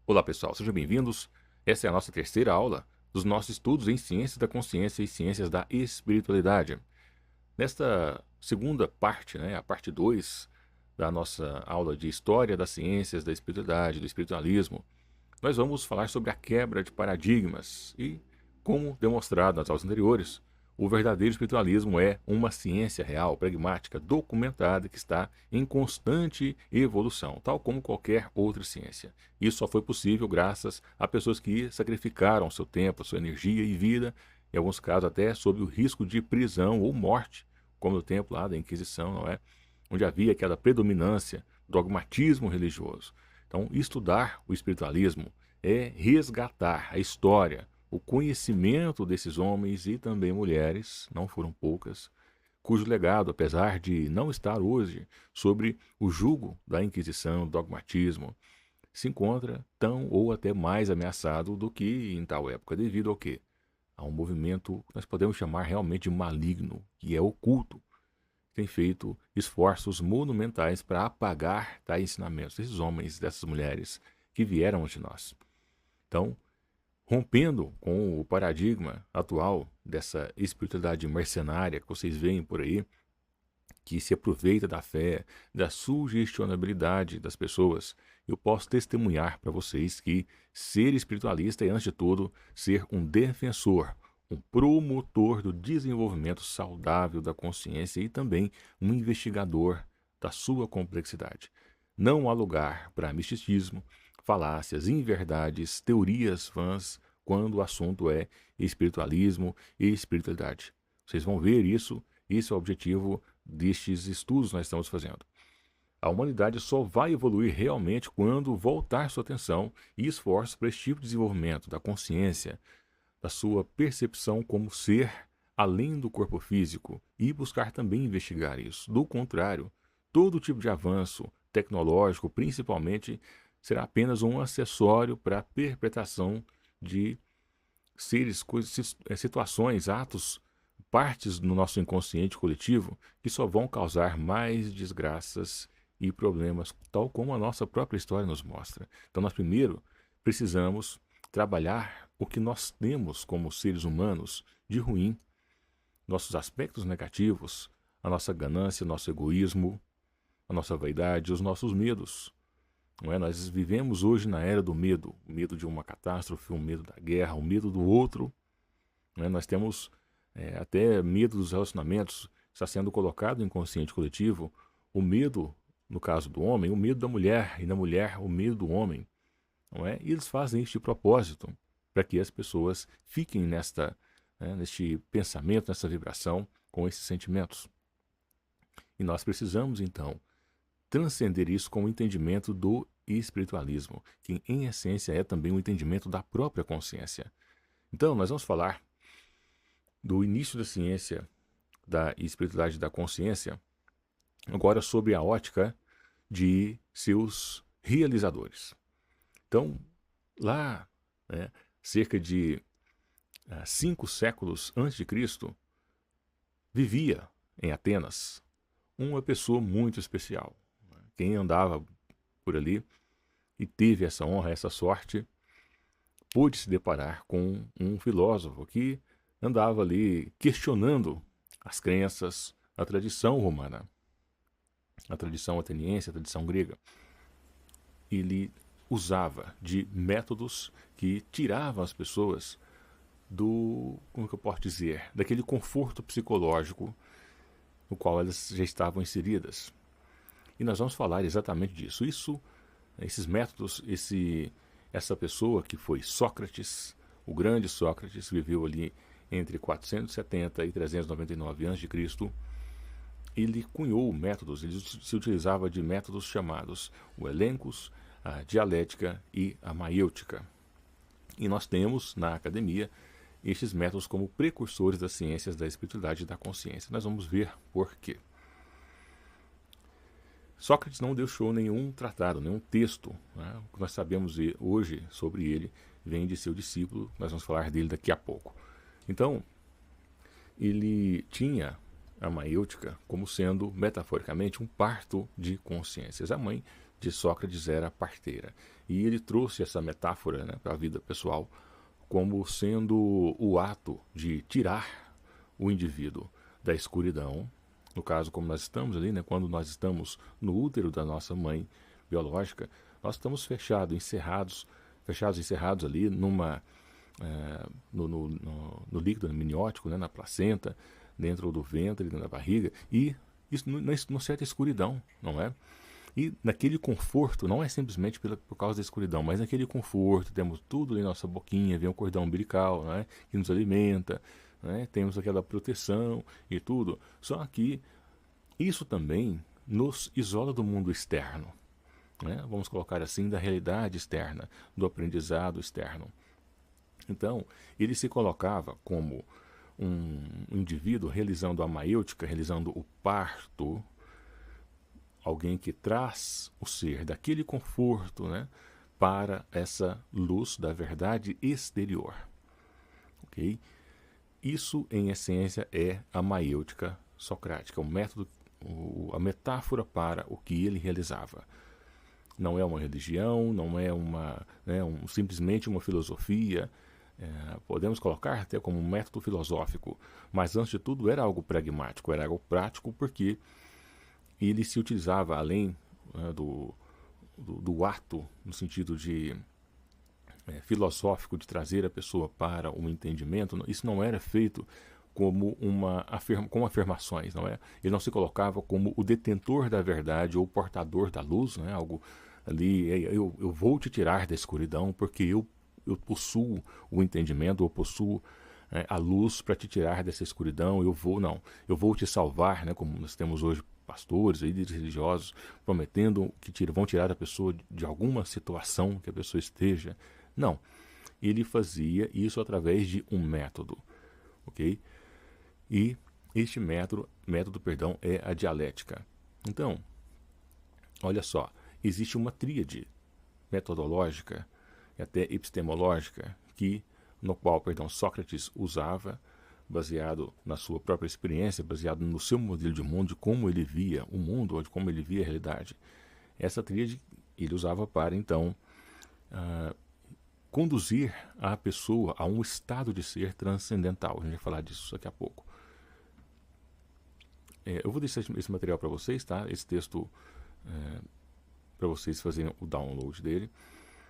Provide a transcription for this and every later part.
Olá pessoal, sejam bem-vindos. Essa é a nossa terceira aula dos nossos estudos em ciências da consciência e ciências da espiritualidade. Nesta segunda parte, a parte 2 da nossa aula de História das Ciências da Espiritualidade, do Espiritualismo, nós vamos falar sobre a quebra de paradigmas e, como demonstrado nas aulas anteriores, o verdadeiro espiritualismo é uma ciência real, pragmática, documentada, que está em constante evolução, tal como qualquer outra ciência. Isso só foi possível graças a pessoas que sacrificaram seu tempo, sua energia e vida, em alguns casos até sob o risco de prisão ou morte, como no tempo lá da Inquisição, não é? Onde havia aquela predominância, dogmatismo religioso. Então, estudar o espiritualismo é resgatar a história, o conhecimento desses homens e também mulheres, não foram poucas, cujo legado, apesar de não estar hoje sobre o jugo da Inquisição, dogmatismo, se encontra tão ou até mais ameaçado do que em tal época, devido ao quê? A um movimento que nós podemos chamar realmente de maligno, que é oculto, tem feito esforços monumentais para apagar tais ensinamentos desses homens, dessas mulheres que vieram antes de nós. Então, rompendo com o paradigma atual dessa espiritualidade mercenária que vocês veem por aí, que se aproveita da fé, da sugestionabilidade das pessoas, eu posso testemunhar para vocês que ser espiritualista é, antes de tudo, ser um defensor, um promotor do desenvolvimento saudável da consciência e também um investigador da sua complexidade. Não há lugar para misticismo, falácias, inverdades, teorias vãs, quando o assunto é espiritualismo e espiritualidade. Vocês vão ver isso, esse é o objetivo destes estudos que nós estamos fazendo. A humanidade só vai evoluir realmente quando voltar sua atenção e esforços para esse tipo de desenvolvimento da consciência, da sua percepção como ser além do corpo físico e buscar também investigar isso. Do contrário, todo tipo de avanço tecnológico, principalmente, será apenas um acessório para a perpetração de seres, coisas, situações, atos, partes no nosso inconsciente coletivo que só vão causar mais desgraças e problemas, tal como a nossa própria história nos mostra. Então, nós primeiro precisamos trabalhar o que nós temos como seres humanos de ruim, nossos aspectos negativos, a nossa ganância, o nosso egoísmo, a nossa vaidade, os nossos medos. Não é? Nós vivemos hoje na era do medo, o medo de uma catástrofe, o medo da guerra, o medo do outro. Não é? Nós temos até medo dos relacionamentos, está sendo colocado no inconsciente coletivo, o medo, no caso do homem, o medo da mulher, e na mulher, o medo do homem. Não é? E eles fazem isso de propósito, para que as pessoas fiquem neste pensamento, nessa vibração, com esses sentimentos. E nós precisamos, então, transcender isso com o entendimento do espiritualismo, que em essência é também o entendimento da própria consciência. Então, nós vamos falar do início da ciência da espiritualidade da consciência, agora sobre a ótica de seus realizadores. Então, lá, cerca de 5 séculos antes de Cristo, vivia em Atenas uma pessoa muito especial. Quem andava por ali e teve essa honra, essa sorte, pôde se deparar com um filósofo que andava ali questionando as crenças, a tradição romana, a tradição ateniense, a tradição grega. Ele usava de métodos que tiravam as pessoas do, como que eu posso dizer, daquele conforto psicológico no qual elas já estavam inseridas. E nós vamos falar exatamente disso. Esses métodos, essa pessoa que foi Sócrates, o grande Sócrates, viveu ali entre 470 e 399 a.C., ele cunhou métodos, ele se utilizava de métodos chamados o elencos, a dialética e a maêutica. E nós temos, na academia, estes métodos como precursores das ciências da espiritualidade e da consciência. Nós vamos ver por quê. Sócrates não deixou nenhum tratado, nenhum texto. O que nós sabemos hoje sobre ele vem de seu discípulo, nós vamos falar dele daqui a pouco. Então, ele tinha a maêutica como sendo, metaforicamente, um parto de consciências. A mãe de Sócrates era a parteira. E ele trouxe essa metáfora, né, para a vida pessoal como sendo o ato de tirar o indivíduo da escuridão. No caso, como nós estamos ali, né, quando nós estamos no útero da nossa mãe biológica, nós estamos encerrados ali no líquido amniótico, né, na placenta, dentro do ventre, dentro da barriga, e isso numa certa escuridão, não é? E naquele conforto, não é simplesmente por causa da escuridão, mas naquele conforto, temos tudo ali na nossa boquinha, vem o cordão umbilical, né, que nos alimenta, né, temos aquela proteção e tudo. Só que isso também nos isola do mundo externo, né? Vamos colocar assim, da realidade externa, do aprendizado externo. Então, ele se colocava como um indivíduo realizando a maêutica, realizando o parto, alguém que traz o ser daquele conforto, né, para essa luz da verdade exterior. Ok? Isso, em essência, é a maêutica socrática, o método, a metáfora para o que ele realizava. Não é uma religião, não é simplesmente uma filosofia. Podemos colocar até como um método filosófico, mas antes de tudo era algo pragmático, era algo prático, porque ele se utilizava além, né, do ato, no sentido de filosófico, de trazer a pessoa para um entendimento. Isso não era feito como com afirmações, não é? Ele não se colocava como o detentor da verdade ou o portador da luz, né? Algo ali, eu vou te tirar da escuridão porque eu possuo o entendimento, eu possuo a luz para te tirar dessa escuridão, eu vou te salvar, né? Como nós temos hoje pastores, líderes religiosos prometendo que vão tirar a pessoa de alguma situação que a pessoa esteja. Não, ele fazia isso através de um método, ok? E este método, é a dialética. Então, olha só, existe uma tríade metodológica e até epistemológica no qual Sócrates usava, baseado na sua própria experiência, baseado no seu modelo de mundo, de como ele via o mundo, ou de como ele via a realidade. Essa tríade ele usava para, então, conduzir a pessoa a um estado de ser transcendental. A gente vai falar disso daqui a pouco. Eu vou deixar esse material para vocês, tá? Esse texto, para vocês fazerem o download dele.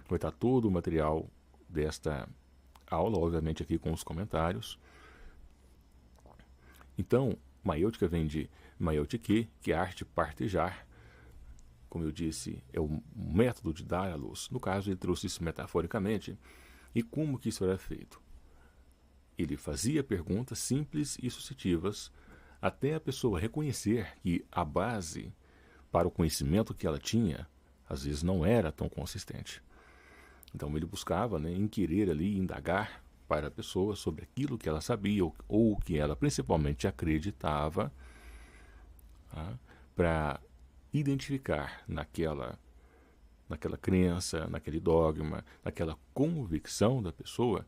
Vai estar todo o material desta aula, obviamente aqui com os comentários. Então, maêutica vem de maêutike, que é a arte de partejar. Como eu disse, é o método de dar a luz. No caso, ele trouxe isso metaforicamente. E como que isso era feito? Ele fazia perguntas simples e suscetivas até a pessoa reconhecer que a base para o conhecimento que ela tinha, às vezes não era tão consistente. Então ele buscava, né, inquirir ali, indagar para a pessoa sobre aquilo que ela sabia ou que ela principalmente acreditava, tá? Para identificar naquela crença, naquele dogma, naquela convicção da pessoa,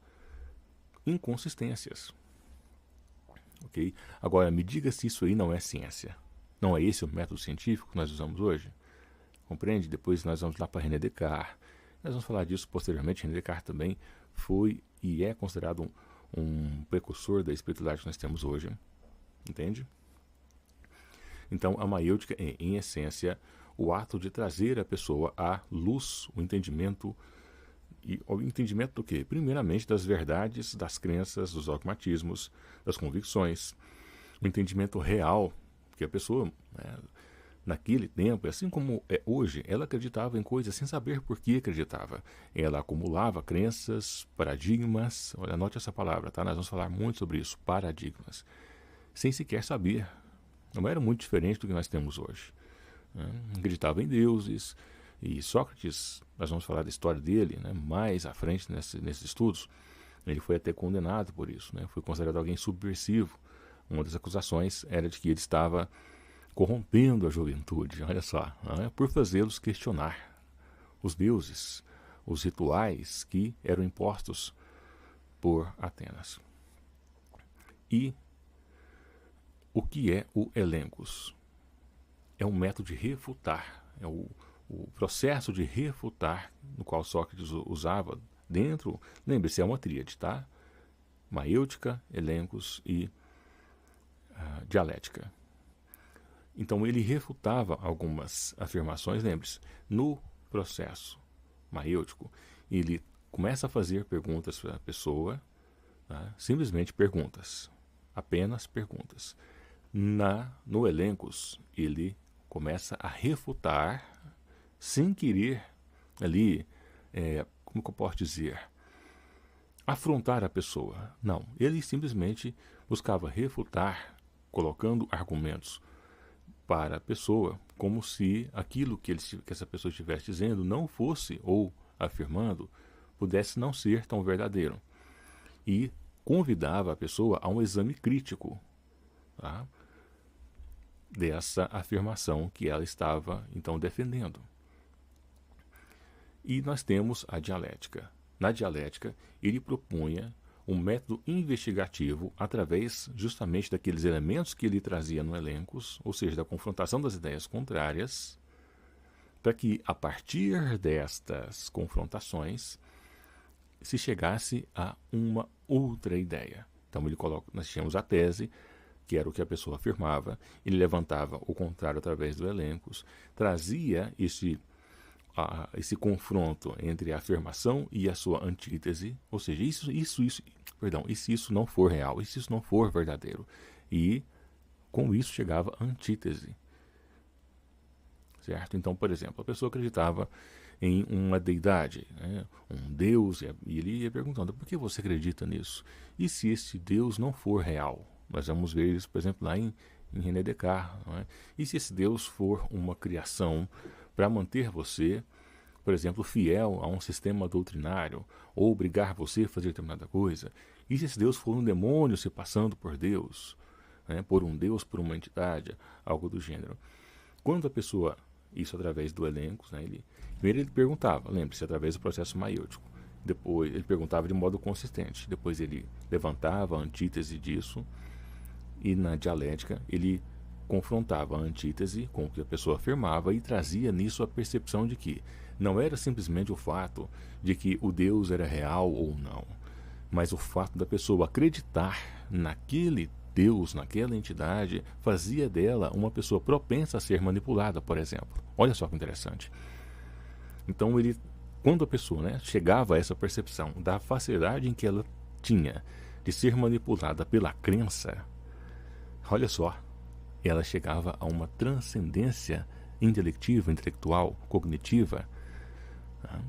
inconsistências. Ok? Agora, me diga se isso aí não é ciência. Não é esse o método científico que nós usamos hoje? Compreende? Depois nós vamos lá para René Descartes. Nós vamos falar disso posteriormente. René Descartes também foi e é considerado um precursor da espiritualidade que nós temos hoje. Entende? Então, a maêutica é, em essência, o ato de trazer a pessoa à luz, o entendimento. E o entendimento do quê? Primeiramente, das verdades, das crenças, dos dogmatismos, das convicções. O entendimento real, que a pessoa, né, naquele tempo, assim como é hoje, ela acreditava em coisas sem saber por que acreditava. Ela acumulava crenças, paradigmas. Olha, anote essa palavra, tá? Nós vamos falar muito sobre isso, paradigmas. Sem sequer saber. Não era muito diferente do que nós temos hoje. Acreditava em deuses. E Sócrates, nós vamos falar da história dele, né, mais à frente nesses estudos. Ele foi até condenado por isso, né, foi considerado alguém subversivo. Uma das acusações era de que ele estava corrompendo a juventude, olha só, né, por fazê-los questionar os deuses, os rituais que eram impostos por Atenas. E o que é o elencos? É um método de refutar, é o o processo de refutar, no qual Sócrates usava dentro, lembre-se, é uma tríade, tá? Maêutica, elencos e dialética. Então ele refutava algumas afirmações, lembre-se, no processo maêutico, ele começa a fazer perguntas para a pessoa, tá? Simplesmente perguntas, apenas perguntas. No elencos, ele começa a refutar, sem querer ali, como que eu posso dizer, afrontar a pessoa. Não, ele simplesmente buscava refutar, colocando argumentos para a pessoa, como se aquilo que essa pessoa estivesse dizendo não fosse, ou afirmando, pudesse não ser tão verdadeiro. E convidava a pessoa a um exame crítico, tá? Dessa afirmação que ela estava, então, defendendo. E nós temos a dialética. Na dialética, ele propunha um método investigativo através justamente daqueles elementos que ele trazia no elencos, ou seja, da confrontação das ideias contrárias, para que, a partir destas confrontações, se chegasse a uma outra ideia. Então, nós tínhamos a tese, que era o que a pessoa afirmava, ele levantava o contrário através do elencos, trazia esse confronto entre a afirmação e a sua antítese, ou seja, e se isso não for real, e se isso não for verdadeiro, e com isso chegava a antítese, certo? Então, por exemplo, a pessoa acreditava em uma deidade, né? Um Deus, e ele ia perguntando, por que você acredita nisso? E se esse Deus não for real? Nós vamos ver isso, por exemplo, lá em René Descartes, não é? E se esse Deus for uma criação para manter você, por exemplo, fiel a um sistema doutrinário, ou obrigar você a fazer determinada coisa? E se esse Deus for um demônio se passando por Deus, né? Por um Deus, por uma entidade, algo do gênero? Quando a pessoa, isso através do elencos, né? Primeiro ele perguntava, lembre-se, através do processo maêutico. Depois ele perguntava de modo consistente. Depois ele levantava a antítese disso. E na dialética ele confrontava a antítese com o que a pessoa afirmava e trazia nisso a percepção de que não era simplesmente o fato de que o Deus era real ou não, mas o fato da pessoa acreditar naquele Deus, naquela entidade, fazia dela uma pessoa propensa a ser manipulada, por exemplo. Olha só que interessante. Então, quando a pessoa, né, chegava a essa percepção da facilidade em que ela tinha de ser manipulada pela crença, olha só, ela chegava a uma transcendência intelectual, cognitiva, tá?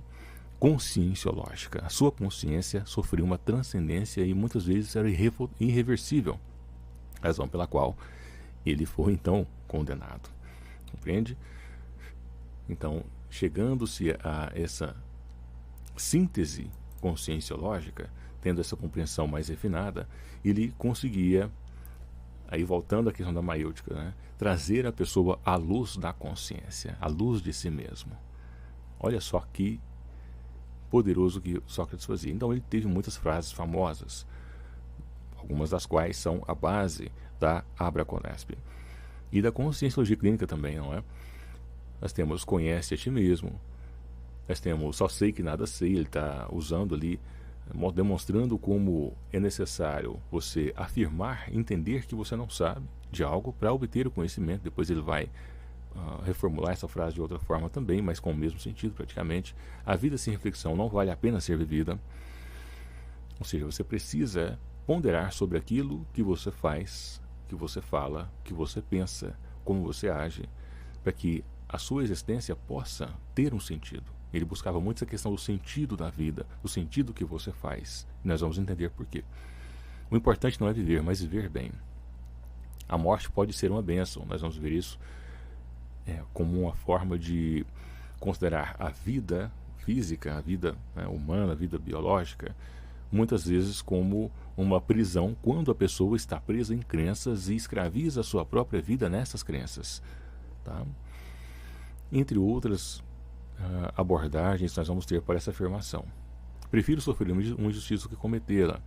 Conscienciológica. A sua consciência sofreu uma transcendência e muitas vezes era irreversível, razão pela qual ele foi então condenado. Compreende? Então, chegando-se a essa síntese conscienciológica, tendo essa compreensão mais refinada, ele conseguia, aí voltando à questão da maêutica, né, trazer a pessoa à luz da consciência, à luz de si mesmo. Olha só que poderoso que Sócrates fazia. Então ele teve muitas frases famosas, algumas das quais são a base da Abraconesp e da conscienciologia clínica também, não é? Nós temos conhece a ti mesmo, nós temos só sei que nada sei, ele está usando ali, demonstrando como é necessário você afirmar, entender que você não sabe de algo para obter o conhecimento. Depois ele vai reformular essa frase de outra forma também, mas com o mesmo sentido praticamente. A vida sem reflexão não vale a pena ser vivida. Ou seja, você precisa ponderar sobre aquilo que você faz, que você fala, que você pensa, como você age, para que a sua existência possa ter um sentido. Ele buscava muito essa questão do sentido da vida, do sentido que você faz. E nós vamos entender por quê. O importante não é viver, mas viver bem. A morte pode ser uma bênção. Nós vamos ver isso como uma forma de considerar a vida física, a vida, né, humana, a vida biológica, muitas vezes como uma prisão, quando a pessoa está presa em crenças e escraviza a sua própria vida nessas crenças. Tá? Entre outras abordagens nós vamos ter para essa afirmação. Prefiro sofrer uma injustiça do que cometê-la.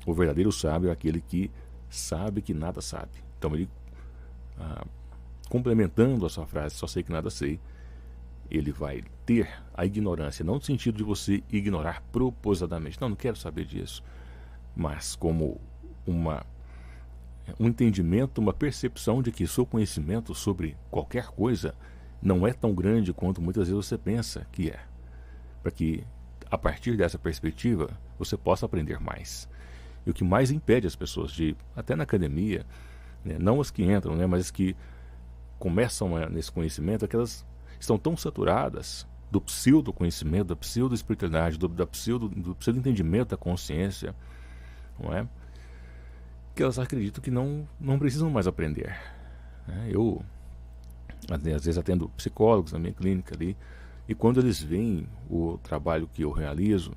O verdadeiro sábio é aquele que sabe que nada sabe. Então ele, complementando a sua frase, só sei que nada sei, ele vai ter a ignorância, não no sentido de você ignorar propositadamente, não quero saber disso, mas como um entendimento, uma percepção de que seu conhecimento sobre qualquer coisa não é tão grande quanto muitas vezes você pensa que é, para que a partir dessa perspectiva você possa aprender mais. E o que mais impede as pessoas de, até na academia, né, não as que entram, né, mas as que começam nesse conhecimento, é que elas estão tão saturadas do pseudo-conhecimento, da pseudo-espiritualidade, do pseudo-entendimento da consciência, não é? Que elas acreditam que não precisam mais aprender. Né? Eu, às vezes, atendo psicólogos na minha clínica ali, e quando eles veem o trabalho que eu realizo,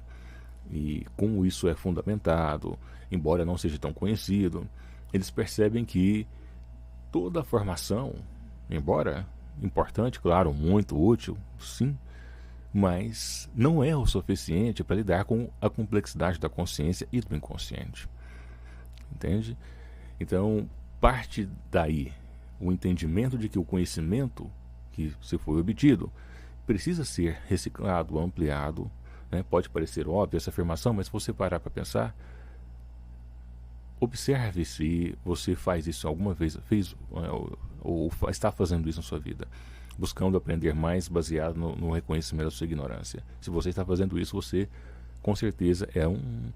e como isso é fundamentado, embora não seja tão conhecido, eles percebem que toda a formação, embora importante, claro, muito útil, sim, mas não é o suficiente para lidar com a complexidade da consciência e do inconsciente. Entende? Então, parte daí o entendimento de que o conhecimento que se foi obtido precisa ser reciclado, ampliado, né? Pode parecer óbvia essa afirmação, mas se você parar para pensar, observe se você faz isso alguma vez, fez ou está fazendo isso na sua vida, buscando aprender mais baseado no reconhecimento da sua ignorância. Se você está fazendo isso, você com certeza é um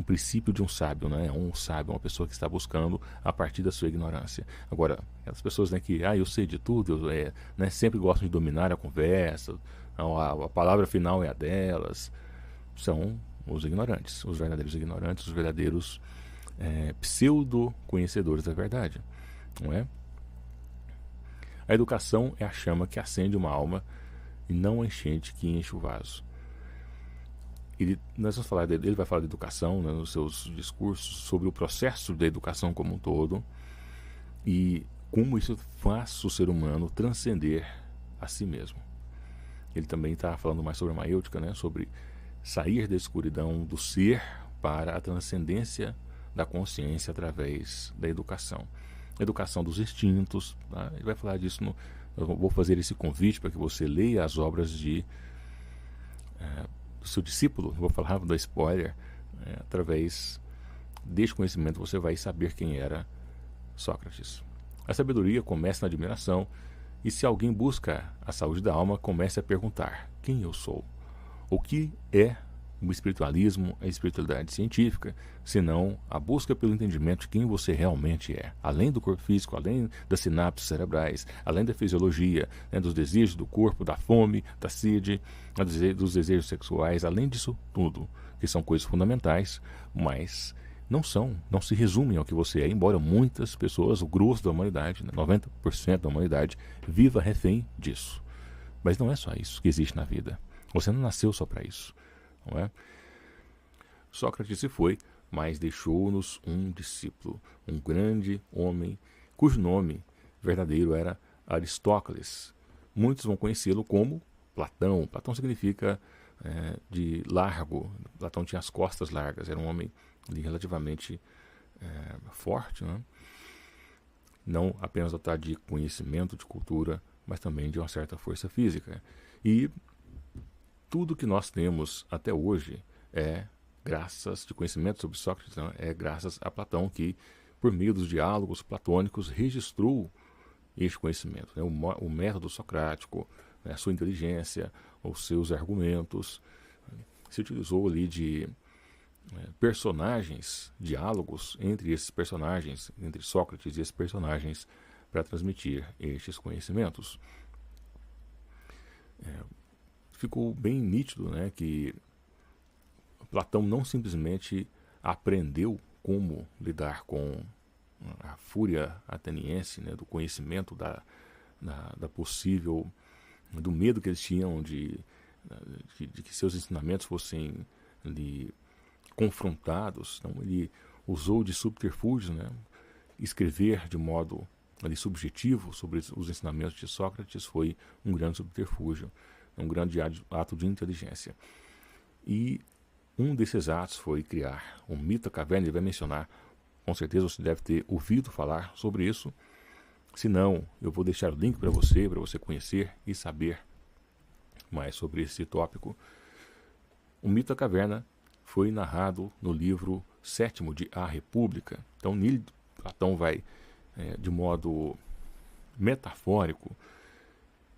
princípio de um sábio, né? É um sábio, uma pessoa que está buscando a partir da sua ignorância. Agora, as pessoas, né, que eu sei de tudo, né, sempre gostam de dominar a conversa, a palavra final é a delas, são os ignorantes, os verdadeiros ignorantes, os verdadeiros pseudo-conhecedores da verdade, não é? A educação é a chama que acende uma alma e não a enchente que enche o vaso. Nós vamos falar ele vai falar de educação, né, nos seus discursos, sobre o processo da educação como um todo e como isso faz o ser humano transcender a si mesmo. Ele também está falando mais sobre a maêutica, né, sobre sair da escuridão do ser para a transcendência da consciência através da educação. Educação dos instintos, tá? Ele vai falar disso. Eu vou fazer esse convite para que você leia as obras do seu discípulo, vou falar da spoiler, através deste conhecimento você vai saber quem era Sócrates. A sabedoria começa na admiração, e se alguém busca a saúde da alma, comece a perguntar: quem eu sou? O que é o espiritualismo, a espiritualidade científica, senão a busca pelo entendimento de quem você realmente é, além do corpo físico, além das sinapses cerebrais, além da fisiologia, né, dos desejos do corpo, da fome, da sede, dos desejos sexuais, além disso tudo, que são coisas fundamentais, mas não se resumem ao que você é, embora muitas pessoas, o grosso da humanidade, né, 90% da humanidade, viva refém disso. Mas não é só isso que existe na vida. Você não nasceu só para isso. Não é? Sócrates se foi, mas deixou-nos um discípulo, um grande homem, cujo nome verdadeiro era Aristócles. Muitos vão conhecê-lo como Platão. Platão significa de largo. Platão tinha as costas largas, era um homem relativamente forte, né? Não apenas dotado de conhecimento, de cultura, mas também de uma certa força física. E tudo que nós temos até hoje é graças de conhecimento sobre Sócrates, né? É graças a Platão, que por meio dos diálogos platônicos registrou este conhecimento, né? O método socrático, né? A sua inteligência, os seus argumentos. Se utilizou ali de personagens, diálogos entre esses personagens, entre Sócrates e esses personagens, para transmitir estes conhecimentos. Ficou bem nítido, né, que Platão não simplesmente aprendeu como lidar com a fúria ateniense, né, do conhecimento da possível, do medo que eles tinham de que seus ensinamentos fossem ali confrontados. Então ele usou de subterfúgio, né, escrever de modo ali subjetivo sobre os ensinamentos de Sócrates foi um grande subterfúgio, um grande ato de inteligência. E um desses atos foi criar um mito da caverna. Ele vai mencionar, com certeza você deve ter ouvido falar sobre isso. Se não, eu vou deixar o link para você conhecer e saber mais sobre esse tópico. O mito da caverna foi narrado no livro 7º de A República. Então, nele, Platão vai, de modo metafórico,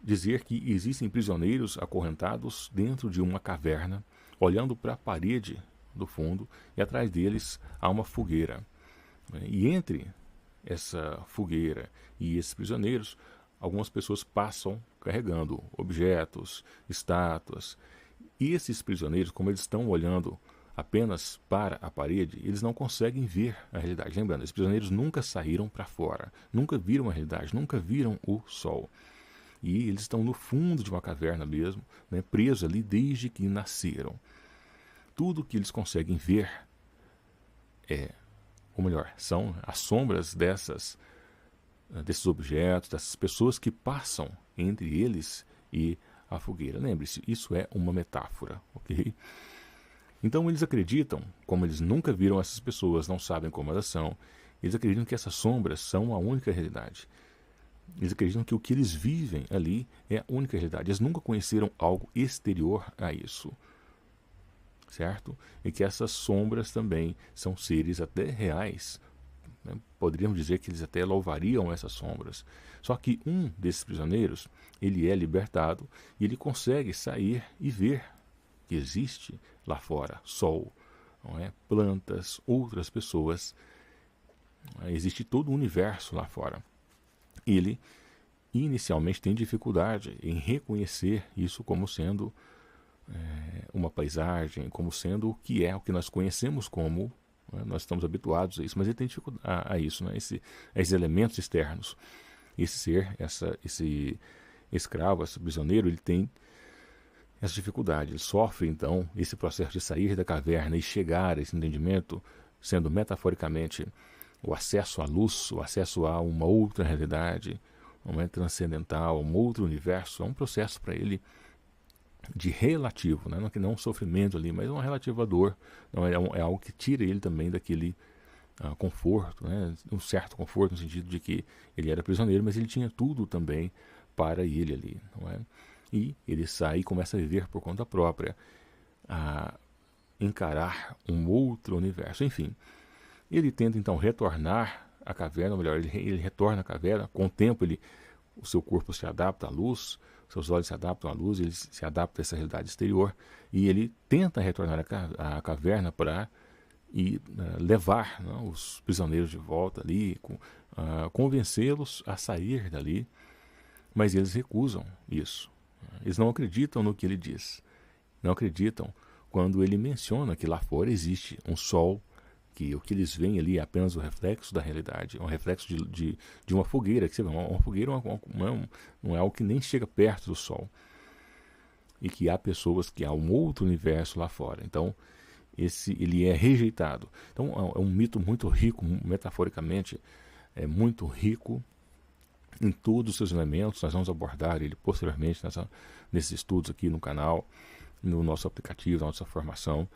dizer que existem prisioneiros acorrentados dentro de uma caverna, olhando para a parede do fundo, e atrás deles há uma fogueira. E entre essa fogueira e esses prisioneiros, algumas pessoas passam carregando objetos, estátuas. E esses prisioneiros, como eles estão olhando apenas para a parede, eles não conseguem ver a realidade. Lembrando, esses prisioneiros nunca saíram para fora, nunca viram a realidade, nunca viram o sol. E eles estão no fundo de uma caverna mesmo, né, presos ali desde que nasceram. Tudo que eles conseguem ver ou melhor, são as sombras desses objetos, dessas pessoas que passam entre eles e a fogueira. Lembre-se, isso é uma metáfora, ok? Então eles acreditam, como eles nunca viram essas pessoas, não sabem como elas são, eles acreditam que essas sombras são a única realidade. Eles acreditam que o que eles vivem ali é a única realidade. Eles nunca conheceram algo exterior a isso. Certo? E que essas sombras também são seres até reais. Né? Poderíamos dizer que eles até louvariam essas sombras. Só que um desses prisioneiros, ele é libertado e ele consegue sair e ver que existe lá fora sol, não é? Plantas, outras pessoas. Existe todo o universo lá fora. Ele inicialmente tem dificuldade em reconhecer isso como sendo uma paisagem, como sendo o que nós conhecemos como, né? Nós estamos habituados a isso, mas ele tem dificuldade a isso, né? Esses elementos externos. Esse ser, esse escravo, esse prisioneiro, ele tem essa dificuldade, ele sofre então esse processo de sair da caverna e chegar a esse entendimento, sendo metaforicamente o acesso à luz, o acesso a uma outra realidade, uma transcendental, um outro universo. É um processo para ele de relativo, né? Não um sofrimento ali, mas uma relativa dor. Não, é algo que tira ele também daquele conforto, né? Um certo conforto no sentido de que ele era prisioneiro, mas ele tinha tudo também para ele ali, não é? E ele sai e começa a viver por conta própria, a encarar um outro universo. Enfim, ele tenta então retornar à caverna, ou melhor, ele retorna à caverna. Com o tempo, o seu corpo se adapta à luz, seus olhos se adaptam à luz, ele se adapta a essa realidade exterior, e ele tenta retornar à caverna para levar, né, os prisioneiros de volta ali, convencê-los a sair dali, mas eles recusam isso. Eles não acreditam no que ele diz, não acreditam quando ele menciona que lá fora existe um sol, que o que eles veem ali é apenas o reflexo da realidade, é um reflexo de uma fogueira, que uma fogueira não é algo que nem chega perto do sol, e que há pessoas, que há um outro universo lá fora. Então ele é rejeitado. Então é um mito muito rico, metaforicamente, é muito rico em todos os seus elementos. Nós vamos abordar ele posteriormente nesses estudos aqui no canal, no nosso aplicativo, na nossa formação.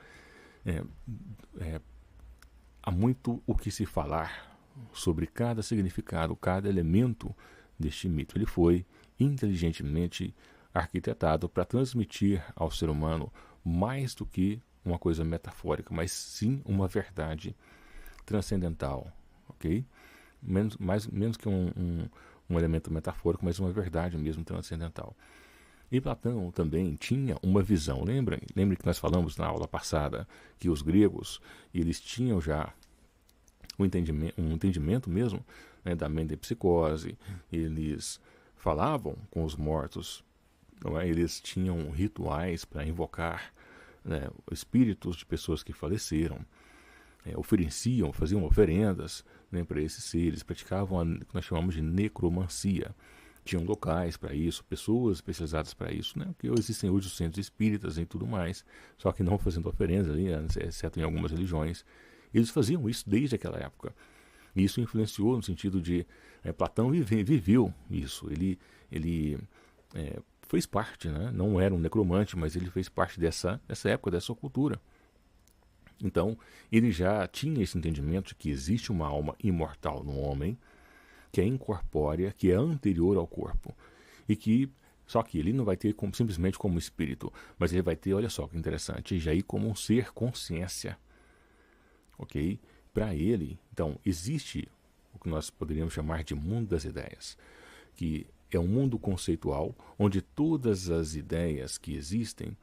Há muito o que se falar sobre cada significado, cada elemento deste mito. Ele foi inteligentemente arquitetado para transmitir ao ser humano mais do que uma coisa metafórica, mas sim uma verdade transcendental, ok? Menos que um elemento metafórico, mas uma verdade mesmo transcendental. E Platão também tinha uma visão. Lembre que nós falamos na aula passada que os gregos, eles tinham já um entendimento mesmo, né, da metempsicose. Eles falavam com os mortos, não é? Eles tinham rituais para invocar, né, espíritos de pessoas que faleceram, faziam oferendas, né, para esses seres, praticavam o que nós chamamos de necromancia. Tinham locais para isso, pessoas especializadas para isso, né? Que existem hoje os centros espíritas e tudo mais, só que não fazendo oferendas ali, exceto em algumas religiões. Eles faziam isso desde aquela época. E isso influenciou no sentido de Platão viveu isso. Ele fez parte, né? Não era um necromante, mas ele fez parte dessa época, dessa cultura. Então, ele já tinha esse entendimento de que existe uma alma imortal no homem, que é incorpórea, que é anterior ao corpo, e que Só que ele não vai ter simplesmente como espírito, mas ele vai ter, olha só que interessante, já aí como um ser consciência, ok? Para ele, então, existe o que nós poderíamos chamar de mundo das ideias, que é um mundo conceitual onde todas as ideias que existem,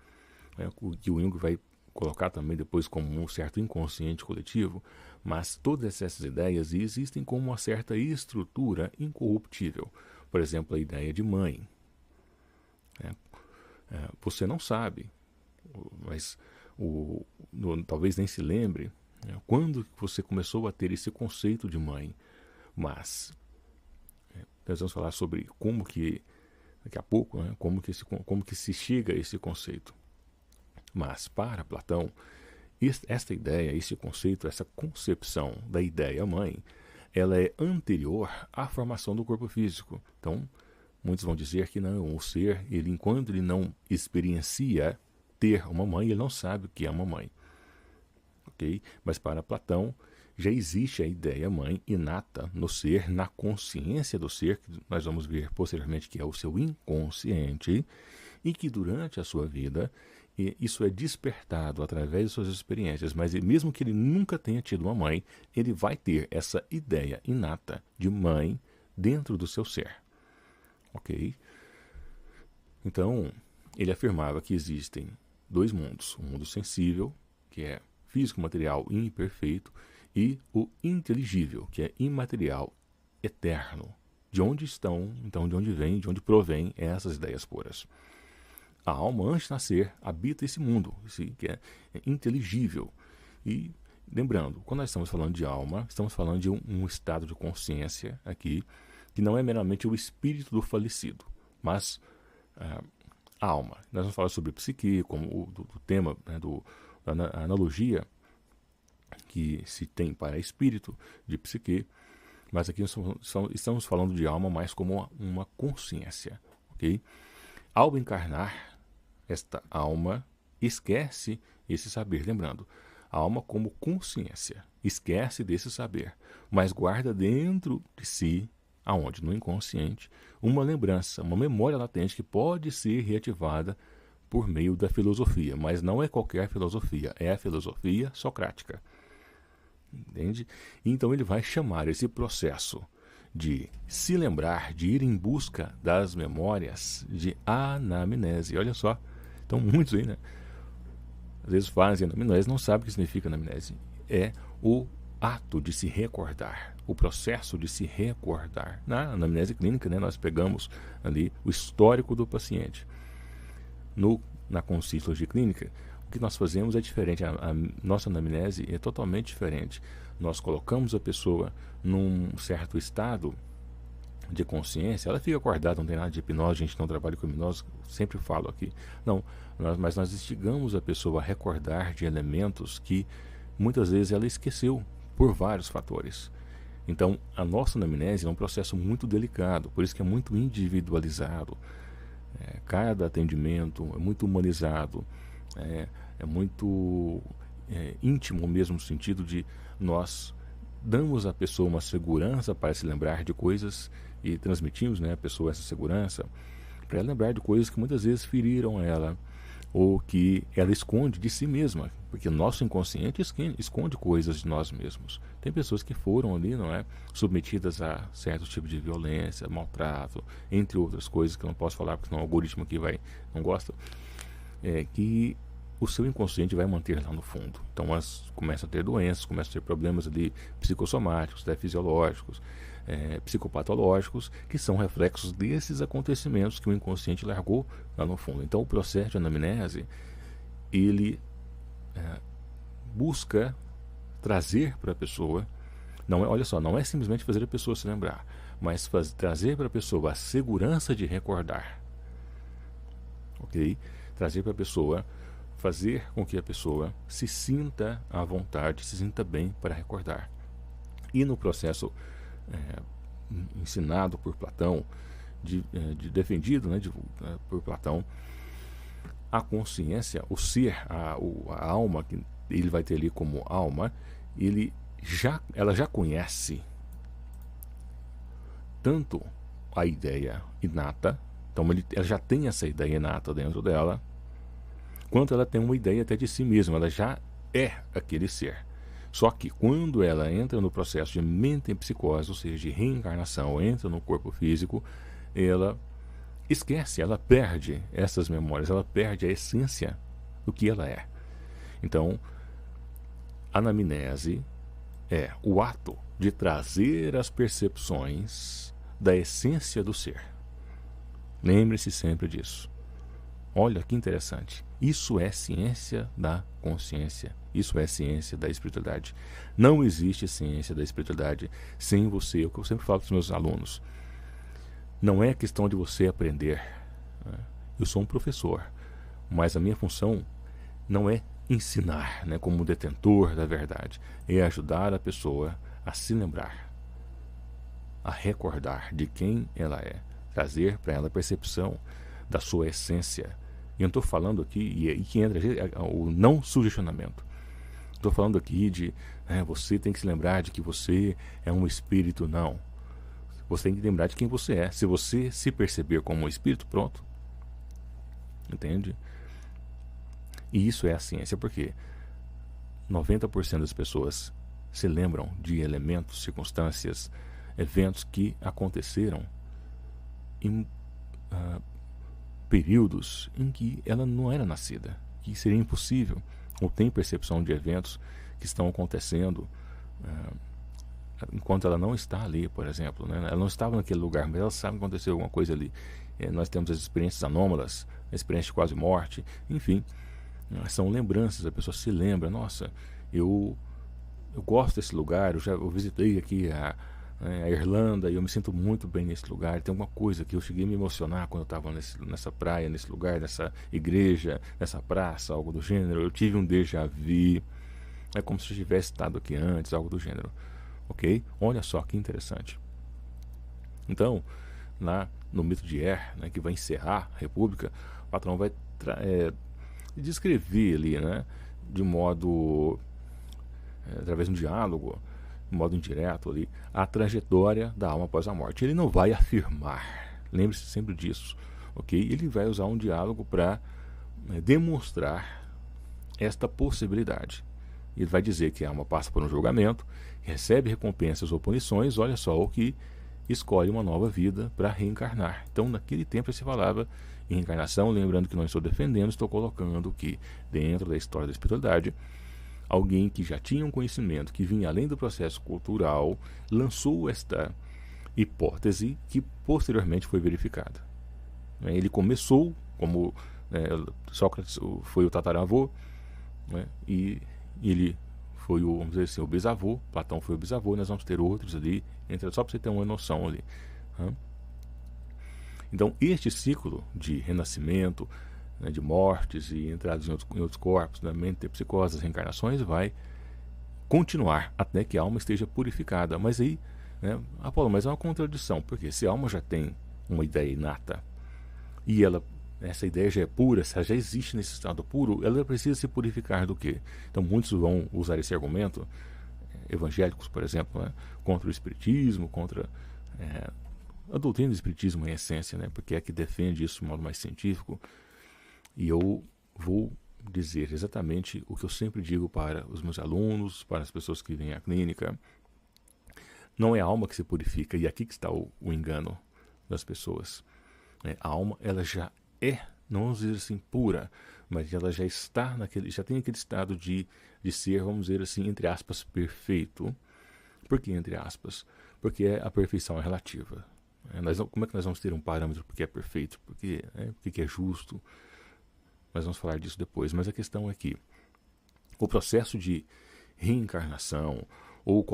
né, que o Jung vai colocar também depois como um certo inconsciente coletivo, mas todas essas ideias existem como uma certa estrutura incorruptível. Por exemplo, a ideia de mãe. Né? Você não sabe, mas talvez nem se lembre, né, quando você começou a ter esse conceito de mãe, mas nós vamos falar sobre como que, daqui a pouco, né, como que se chega a esse conceito. Mas para Platão, esta ideia, esse conceito, essa concepção da ideia mãe, ela é anterior à formação do corpo físico. Então, muitos vão dizer que não, o ser, enquanto ele não experiencia ter uma mãe, ele não sabe o que é uma mãe. Okay? Mas para Platão, já existe a ideia mãe inata no ser, na consciência do ser, que nós vamos ver posteriormente que é o seu inconsciente, e que durante a sua vida isso é despertado através de suas experiências, mas mesmo que ele nunca tenha tido uma mãe, ele vai ter essa ideia inata de mãe dentro do seu ser. Ok? Então, ele afirmava que existem dois mundos, o mundo sensível, que é físico, material e imperfeito, e o inteligível, que é imaterial, eterno. De onde estão, então de onde vem, de onde provém essas ideias puras. A alma, antes de nascer, habita esse mundo, que é inteligível. E, lembrando, quando nós estamos falando de alma, estamos falando de um estado de consciência aqui, que não é meramente o espírito do falecido, mas a alma. Nós vamos falar sobre psique, como do tema, né, da analogia que se tem para espírito de psique, mas aqui estamos falando de alma mais como uma consciência, ok? Ao encarnar, esta alma esquece esse saber. Lembrando, a alma como consciência esquece desse saber, mas guarda dentro de si, aonde? No inconsciente, uma lembrança, uma memória latente que pode ser reativada por meio da filosofia, mas não é qualquer filosofia, é a filosofia socrática. Entende? Então ele vai chamar esse processo de se lembrar, de ir em busca das memórias, de anamnese. Olha só, então muitos aí, né? Às vezes fazem anamnese, não sabem o que significa anamnese. É o ato de se recordar, o processo de se recordar. Na anamnese clínica, né, nós pegamos ali o histórico do paciente. Na consciência clínica, o que nós fazemos é diferente. A nossa anamnese é totalmente diferente. Nós colocamos a pessoa num certo estado de consciência, ela fica acordada, não tem nada de hipnose, a gente não trabalha com hipnose, sempre falo aqui. Não, mas nós instigamos a pessoa a recordar de elementos que muitas vezes ela esqueceu por vários fatores. Então, a nossa anamnese é um processo muito delicado, por isso que é muito individualizado. Cada atendimento é muito humanizado, é muito íntimo mesmo, no sentido de nós damos à pessoa uma segurança para se lembrar de coisas e transmitimos, né, à pessoa essa segurança para ela lembrar de coisas que muitas vezes feriram ela ou que ela esconde de si mesma, porque o nosso inconsciente esconde coisas de nós mesmos. Tem pessoas que foram ali, não é, submetidas a certo tipo de violência, maltrato, entre outras coisas que eu não posso falar porque senão o algoritmo aqui não gosta, que o seu inconsciente vai manter lá no fundo. Então elas começam a ter doenças, começam a ter problemas ali psicossomáticos, fisiológicos, psicopatológicos, que são reflexos desses acontecimentos que o inconsciente largou lá no fundo. Então o processo de anamnese, ele busca trazer para a pessoa, olha só, não é simplesmente fazer a pessoa se lembrar, mas trazer para a pessoa a segurança de recordar, ok? Trazer para a pessoa, fazer com que a pessoa se sinta à vontade, se sinta bem para recordar. E no processo ensinado por Platão, defendido, né, por Platão, a consciência, o ser, a alma, que ele vai ter ali como alma, ela já conhece tanto a ideia inata, Então ela já tem essa ideia inata dentro dela, quanto ela tem uma ideia até de si mesma, ela já é aquele ser. Só que quando ela entra no processo de metempsicose, ou seja, de reencarnação, entra no corpo físico, ela esquece, ela perde essas memórias, ela perde a essência do que ela é. Então, a anamnese é o ato de trazer as percepções da essência do ser. Lembre-se sempre disso. Olha que interessante. Isso é ciência da consciência. Isso é ciência da espiritualidade. Não existe ciência da espiritualidade sem você. É o que eu sempre falo para os meus alunos. Não é questão de você aprender. Eu sou um professor, mas a minha função não é ensinar, como detentor da verdade. É ajudar a pessoa a se lembrar, a recordar de quem ela é. Trazer para ela a percepção da sua essência. E eu não estou falando aqui, e aí que entra o não sugestionamento. Estou falando aqui de você tem que se lembrar de que você é um espírito, não. Você tem que lembrar de quem você é. Se você se perceber como um espírito, pronto. Entende? E isso é a ciência, porque 90% das pessoas se lembram de elementos, circunstâncias, eventos que aconteceram em períodos em que ela não era nascida, que seria impossível, ou tem percepção de eventos que estão acontecendo enquanto ela não está ali, por exemplo, ela não estava naquele lugar, mas ela sabe que aconteceu alguma coisa ali. Nós temos as experiências anômalas, a experiência de quase morte, enfim, são lembranças, a pessoa se lembra, nossa, eu gosto desse lugar, eu visitei aqui a Irlanda e eu me sinto muito bem nesse lugar. Tem alguma coisa que eu cheguei a me emocionar quando eu estava nessa praia, nesse lugar, nessa igreja, nessa praça, algo do gênero. Eu tive um déjà vu, é como se eu tivesse estado aqui antes, algo do gênero. Ok? Olha só que interessante. Então, lá no mito de Er, que vai encerrar a República, o patrão vai descrever ali, de modo através de um diálogo, de modo indireto ali, a trajetória da alma após a morte. Ele não vai afirmar, lembre-se sempre disso, ok? Ele vai usar um diálogo para demonstrar esta possibilidade. Ele vai dizer que a alma passa por um julgamento, recebe recompensas ou punições, olha só, o que escolhe uma nova vida para reencarnar. Então, naquele tempo se falava em reencarnação, lembrando que não estou defendendo, estou colocando que dentro da história da espiritualidade, alguém que já tinha um conhecimento, que vinha além do processo cultural, lançou esta hipótese que posteriormente foi verificada. Ele começou como Sócrates foi o tataravô, e ele foi o, vamos dizer assim, o bisavô, Platão foi o bisavô, nós vamos ter outros ali, só para você ter uma noção ali. Então, este ciclo de renascimento, de mortes e entradas em outros corpos, metempsicose, reencarnações, vai continuar até que a alma esteja purificada. Mas aí, Apolo, mas é uma contradição, porque se a alma já tem uma ideia inata e essa ideia já é pura, se ela já existe nesse estado puro, ela precisa se purificar do quê? Então muitos vão usar esse argumento, evangélicos, por exemplo, contra o espiritismo, contra a doutrina do espiritismo em essência, porque é que defende isso de modo mais científico. E eu vou dizer exatamente o que eu sempre digo para os meus alunos, para as pessoas que vêm à clínica. Não é a alma que se purifica, e aqui que está o engano das pessoas. A alma, ela já não vamos dizer assim, pura, mas ela já está já tem aquele estado de ser, vamos dizer assim, entre aspas, perfeito. Por que entre aspas? Porque a perfeição é relativa. Como é que nós vamos ter um parâmetro porque é perfeito? Porque é justo? Nós vamos falar disso depois, mas a questão é que o processo de reencarnação, ou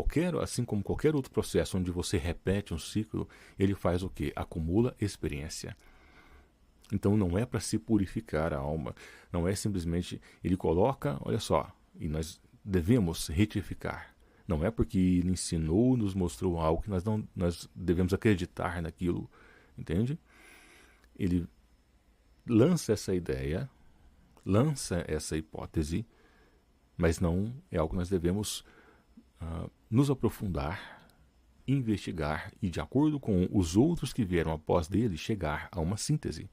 assim como qualquer outro processo onde você repete um ciclo, ele faz o quê? Acumula experiência. Então não é para se purificar a alma, não é simplesmente, ele coloca, olha só, e nós devemos retificar. Não é porque ele ensinou, nos mostrou algo que nós devemos acreditar naquilo, entende? Ele lança essa ideia, lança essa hipótese, mas não é algo que nós devemos nos aprofundar, investigar e, de acordo com os outros que vieram após dele, chegar a uma síntese.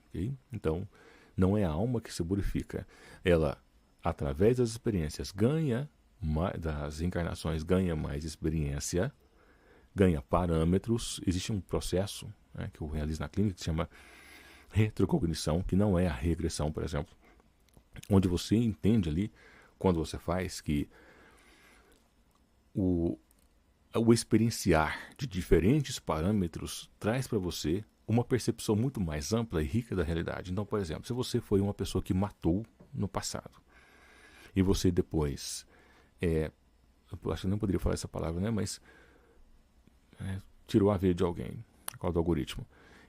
Okay? Então, não é a alma que se purifica. Ela, através das experiências, das encarnações, ganha mais experiência, ganha parâmetros. Existe um processo, né, que eu realizo na clínica que se chama retrocognição, que não é a regressão, por exemplo, onde você entende ali, quando você faz, que o experienciar de diferentes parâmetros traz para você uma percepção muito mais ampla e rica da realidade. Então, por exemplo, se você foi uma pessoa que matou no passado e você depois, eu acho que não poderia falar essa palavra, né? Mas tirou a vida de alguém, por causa do algoritmo,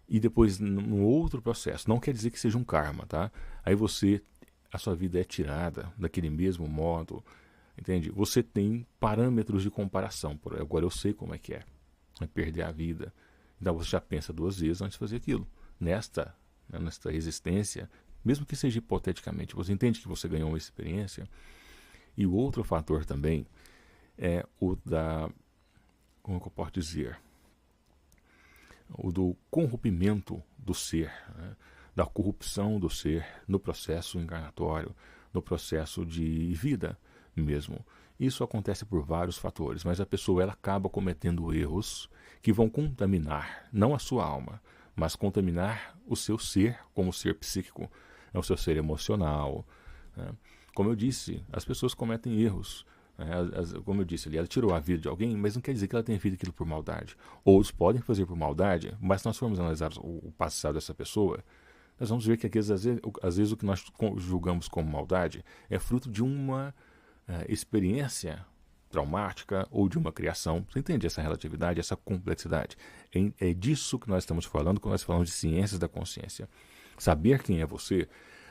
e depois, num outro processo, não quer dizer que seja um karma, tá? Aí a sua vida é tirada daquele mesmo modo, entende? Você tem parâmetros de comparação. Agora eu sei como é que é perder a vida. Então você já pensa 2 vezes antes de fazer aquilo. Nesta existência, mesmo que seja hipoteticamente, você entende que você ganhou uma experiência. E o outro fator também é o da, como que eu posso dizer, o do corrompimento do ser, né? Da corrupção do ser no processo encarnatório, no processo de vida mesmo. Isso acontece por vários fatores, mas a pessoa ela acaba cometendo erros que vão contaminar, não a sua alma, mas contaminar o seu ser como ser psíquico, o seu ser emocional, né? Como eu disse, as pessoas cometem erros. Como eu disse, ela tirou a vida de alguém, mas não quer dizer que ela tenha feito aquilo por maldade. Outros podem fazer por maldade, mas se nós formos analisar o passado dessa pessoa, nós vamos ver que às vezes o que nós julgamos como maldade é fruto de uma experiência traumática ou de uma criação. Você entende essa relatividade, essa complexidade? É disso que nós estamos falando quando nós falamos de ciências da consciência. Saber quem é você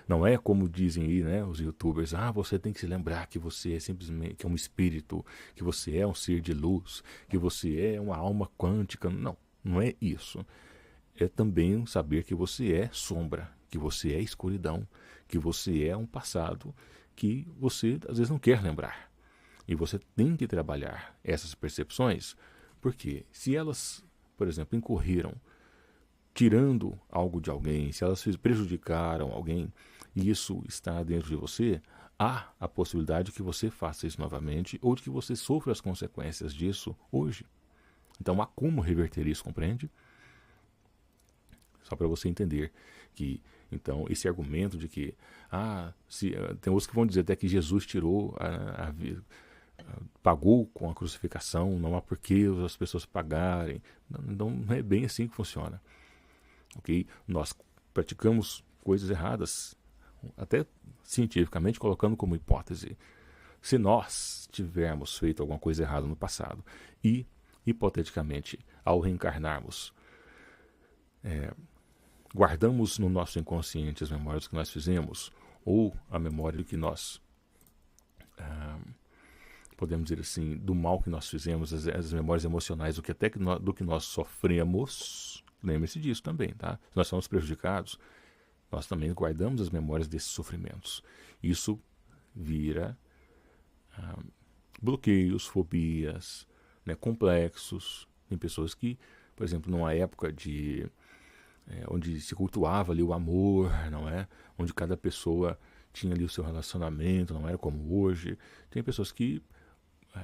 não é como dizem aí, né, os youtubers, você tem que se lembrar que você é simplesmente que é um espírito, que você é um ser de luz, que você é uma alma quântica. Não, não é isso. É também saber que você é sombra, que você é escuridão, que você é um passado que você às vezes não quer lembrar. E você tem que trabalhar essas percepções, porque se elas, por exemplo, incorreram tirando algo de alguém, se elas prejudicaram alguém, e isso está dentro de você, há a possibilidade que você faça isso novamente ou de que você sofra as consequências disso hoje. Então há como reverter isso, compreende? Só para você entender que, então, esse argumento de que tem outros que vão dizer até que Jesus tirou a vida, pagou com a crucificação, não há porquê as pessoas pagarem. Não é bem assim que funciona. Okay? Nós praticamos coisas erradas, até cientificamente colocando como hipótese. Se nós tivermos feito alguma coisa errada no passado e, hipoteticamente, ao reencarnarmos, guardamos no nosso inconsciente as memórias que nós fizemos, ou a memória do que nós, podemos dizer assim, do mal que nós fizemos, as memórias emocionais, do que nós sofremos, lembre-se disso também, tá? Se nós somos prejudicados, nós também guardamos as memórias desses sofrimentos. Isso vira bloqueios, fobias, né, complexos. Tem pessoas que, por exemplo, numa época onde se cultuava ali o amor, não é? Onde cada pessoa tinha ali o seu relacionamento, não era como hoje. Tem pessoas que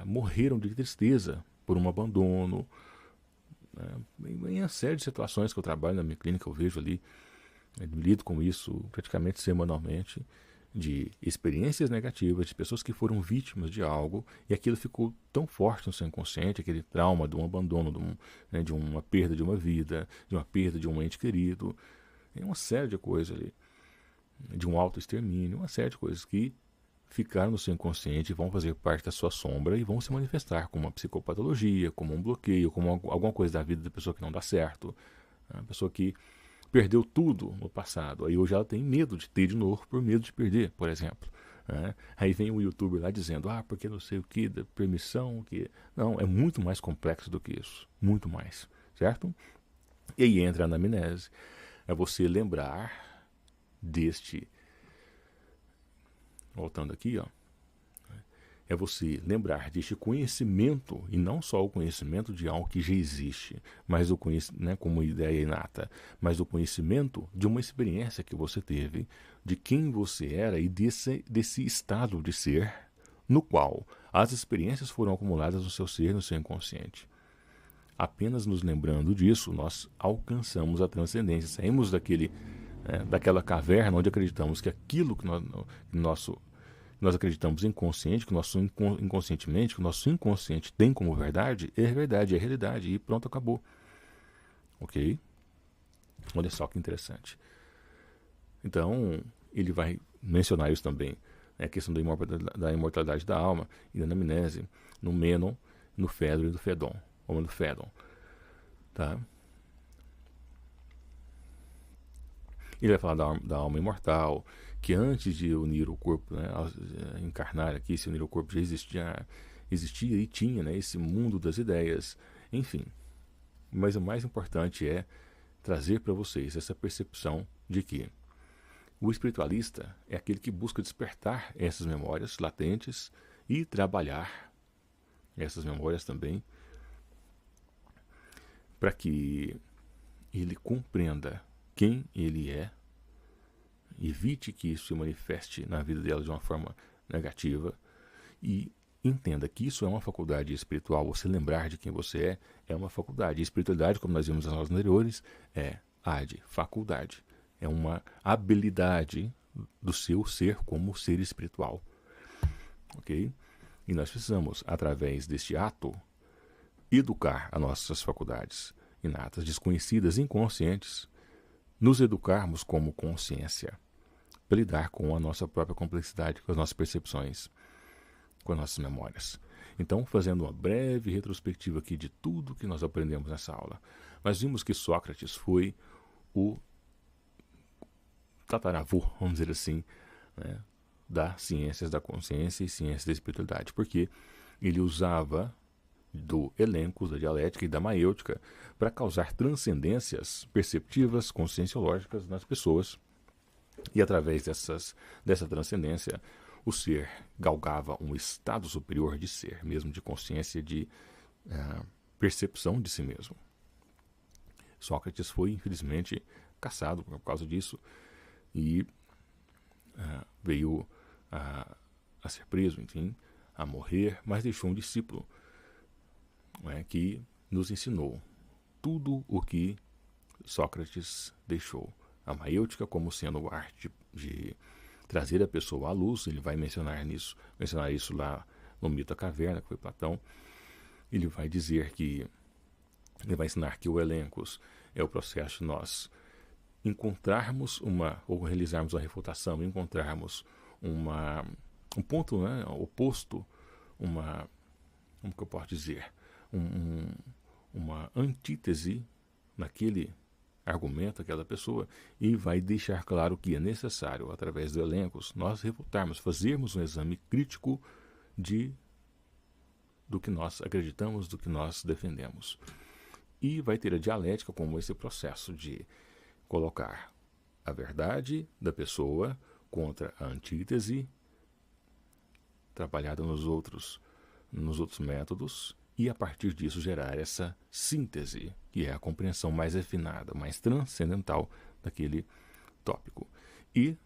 morreram de tristeza por um abandono. Em uma série de situações que eu trabalho na minha clínica, eu vejo ali, lido com isso praticamente semanalmente, de experiências negativas, de pessoas que foram vítimas de algo e aquilo ficou tão forte no seu inconsciente, aquele trauma de um abandono, de uma perda de uma vida, de uma perda de um ente querido, uma série de coisas ali, de um autoextermínio, uma série de coisas que ficaram no seu inconsciente e vão fazer parte da sua sombra e vão se manifestar como uma psicopatologia, como um bloqueio, como alguma coisa da vida da pessoa que não dá certo, a pessoa que perdeu tudo no passado, aí hoje ela tem medo de ter de novo por medo de perder, por exemplo. Aí vem um youtuber lá dizendo, porque não sei o que, da permissão, que... Não, é muito mais complexo do que isso, muito mais, certo? E aí entra a anamnese, é você lembrar voltando aqui, é você lembrar deste conhecimento, e não só o conhecimento de algo que já existe, mas o conhecimento, né, como ideia inata, mas o conhecimento de uma experiência que você teve, de quem você era e desse estado de ser, no qual as experiências foram acumuladas no seu ser, no seu inconsciente. Apenas nos lembrando disso, nós alcançamos a transcendência, saímos daquela caverna onde acreditamos que aquilo que nós acreditamos inconsciente, que o nosso inconscientemente, que o nosso inconsciente tem como verdade, é realidade, e pronto, acabou. Ok? Olha só que interessante. Então, ele vai mencionar isso também, né, a questão da imortalidade da alma e da anamnese, no Mênon, no Fedro e no Fedon, ou no Fedon. Tá? Ele vai falar da alma imortal, que antes de unir o corpo, né, encarnar aqui, se unir o corpo, já existia e tinha, né, esse mundo das ideias, enfim. Mas o mais importante é trazer para vocês essa percepção de que o espiritualista é aquele que busca despertar essas memórias latentes e trabalhar essas memórias também para que ele compreenda quem ele é, evite que isso se manifeste na vida dela de uma forma negativa e entenda que isso é uma faculdade espiritual. Você lembrar de quem você é uma faculdade. E espiritualidade, como nós vimos nas aulas anteriores, é faculdade. É uma habilidade do seu ser como ser espiritual. Ok? E nós precisamos, através deste ato, educar as nossas faculdades inatas, desconhecidas, inconscientes, nos educarmos como consciência, para lidar com a nossa própria complexidade, com as nossas percepções, com as nossas memórias. Então, fazendo uma breve retrospectiva aqui de tudo que nós aprendemos nessa aula, nós vimos que Sócrates foi o tataravô, vamos dizer assim, né, das ciências da consciência e ciências da espiritualidade, porque ele usava do elenco, da dialética e da maêutica para causar transcendências perceptivas, conscienciológicas nas pessoas. E através dessa transcendência, o ser galgava um estado superior de ser, mesmo de consciência, de percepção de si mesmo. Sócrates foi, infelizmente, caçado por causa disso e veio a ser preso, enfim, a morrer, mas deixou um discípulo, que nos ensinou tudo o que Sócrates deixou. A maêutica como sendo a arte de trazer a pessoa à luz. Ele vai mencionar isso lá no mito da caverna, que foi Platão. Ele vai ensinar que o elencos é o processo de nós encontrarmos ou realizarmos uma refutação, encontrarmos um ponto, né, oposto, como que eu posso dizer, uma antítese naquele argumento, aquela pessoa, e vai deixar claro que é necessário, através do elencos, nós refutarmos, fazermos um exame crítico do que nós acreditamos, do que nós defendemos. E vai ter a dialética como esse processo de colocar a verdade da pessoa contra a antítese, trabalhada nos outros métodos, e a partir disso gerar essa síntese, que é a compreensão mais refinada, mais transcendental daquele tópico. E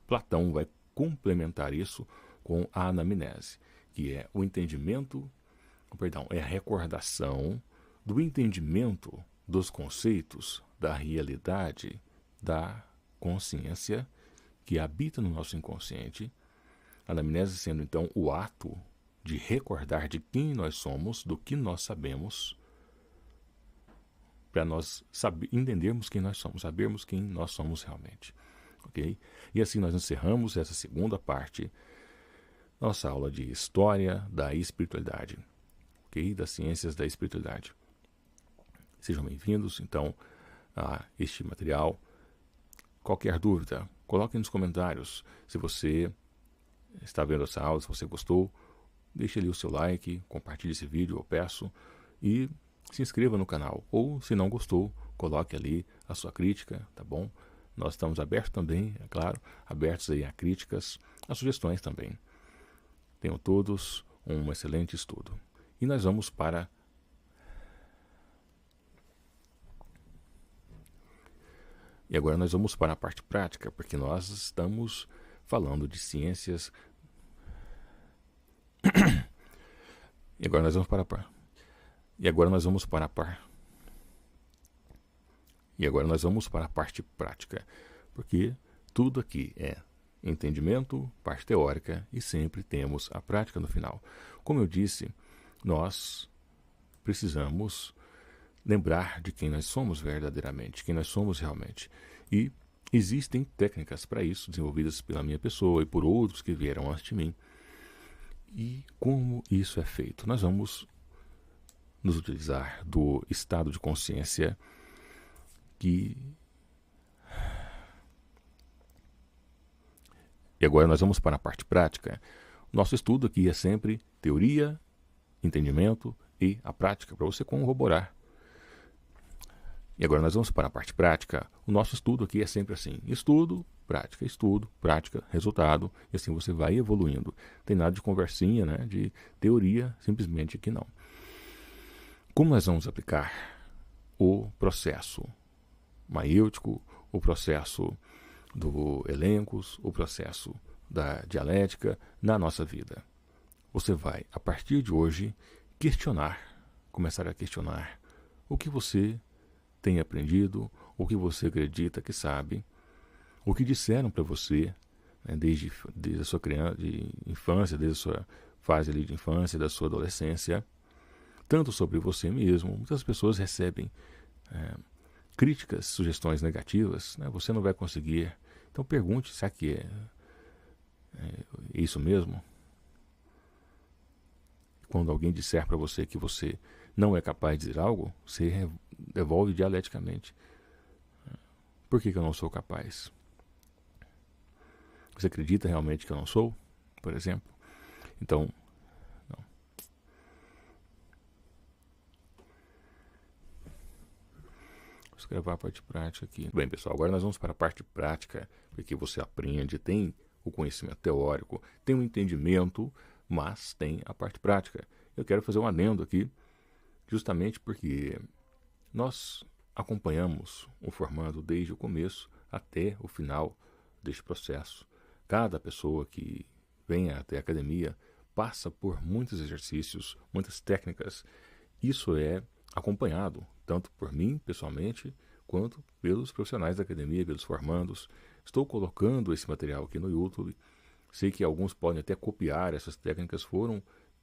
Platão vai complementar isso com a anamnese, que é é a recordação do entendimento dos conceitos da realidade da consciência que habita no nosso inconsciente. A anamnese sendo então o ato de recordar de quem nós somos, do que nós sabemos, para nós entendermos quem nós somos, sabermos quem nós somos realmente. Ok? E assim nós encerramos essa segunda parte, nossa aula de História da Espiritualidade, ok? Das Ciências da Espiritualidade. Sejam bem-vindos, então, a este material. Qualquer dúvida, coloque nos comentários. Se você está vendo essa aula, se você gostou, deixe ali o seu like, compartilhe esse vídeo, eu peço, e se inscreva no canal. Ou, se não gostou, coloque ali a sua crítica, tá bom? Nós estamos abertos também, é claro, abertos aí a críticas, a sugestões também. Tenham todos um excelente estudo. E nós vamos para E agora nós vamos para a parte prática, porque nós estamos falando de ciências. E agora nós vamos para a par. E agora nós vamos para a par. E agora nós vamos para a parte prática, porque tudo aqui é entendimento, parte teórica e sempre temos a prática no final. Como eu disse, nós precisamos lembrar de quem nós somos verdadeiramente, quem nós somos realmente. E existem técnicas para isso, desenvolvidas pela minha pessoa e por outros que vieram antes de mim. E como isso é feito? Nós vamos nos utilizar do estado de consciência E agora nós vamos para a parte prática. Nosso estudo aqui é sempre teoria, entendimento e a prática, para você corroborar. E agora nós vamos para a parte prática. O nosso estudo aqui é sempre assim: estudo, prática, resultado, e assim você vai evoluindo. Tem nada de conversinha, né, de teoria, simplesmente aqui não. Como nós vamos aplicar o processo maêutico, o processo do elencos, o processo da dialética na nossa vida? Você vai, a partir de hoje, começar a questionar o que você tem aprendido, o que você acredita que sabe, o que disseram para você, né, desde a sua criança, de infância, desde a sua fase ali de infância, da sua adolescência, tanto sobre você mesmo. Muitas pessoas recebem críticas, sugestões negativas, né? Você não vai conseguir. Então pergunte, será que é isso mesmo? Quando alguém disser para você que você não é capaz de dizer algo, você devolve dialeticamente. Por que eu não sou capaz? Você acredita realmente que eu não sou, por exemplo? Então, não. Vou escrever a parte prática aqui. Bem, pessoal, agora nós vamos para a parte prática, porque você aprende, tem o conhecimento teórico, tem o entendimento, mas tem a parte prática. Eu quero fazer um adendo aqui, justamente porque nós acompanhamos o formando desde o começo até o final deste processo. Cada pessoa que vem até a academia passa por muitos exercícios, muitas técnicas. Isso é acompanhado tanto por mim, pessoalmente, quanto pelos profissionais da academia, pelos formandos. Estou colocando esse material aqui no YouTube. Sei que alguns podem até copiar essas técnicas. Foram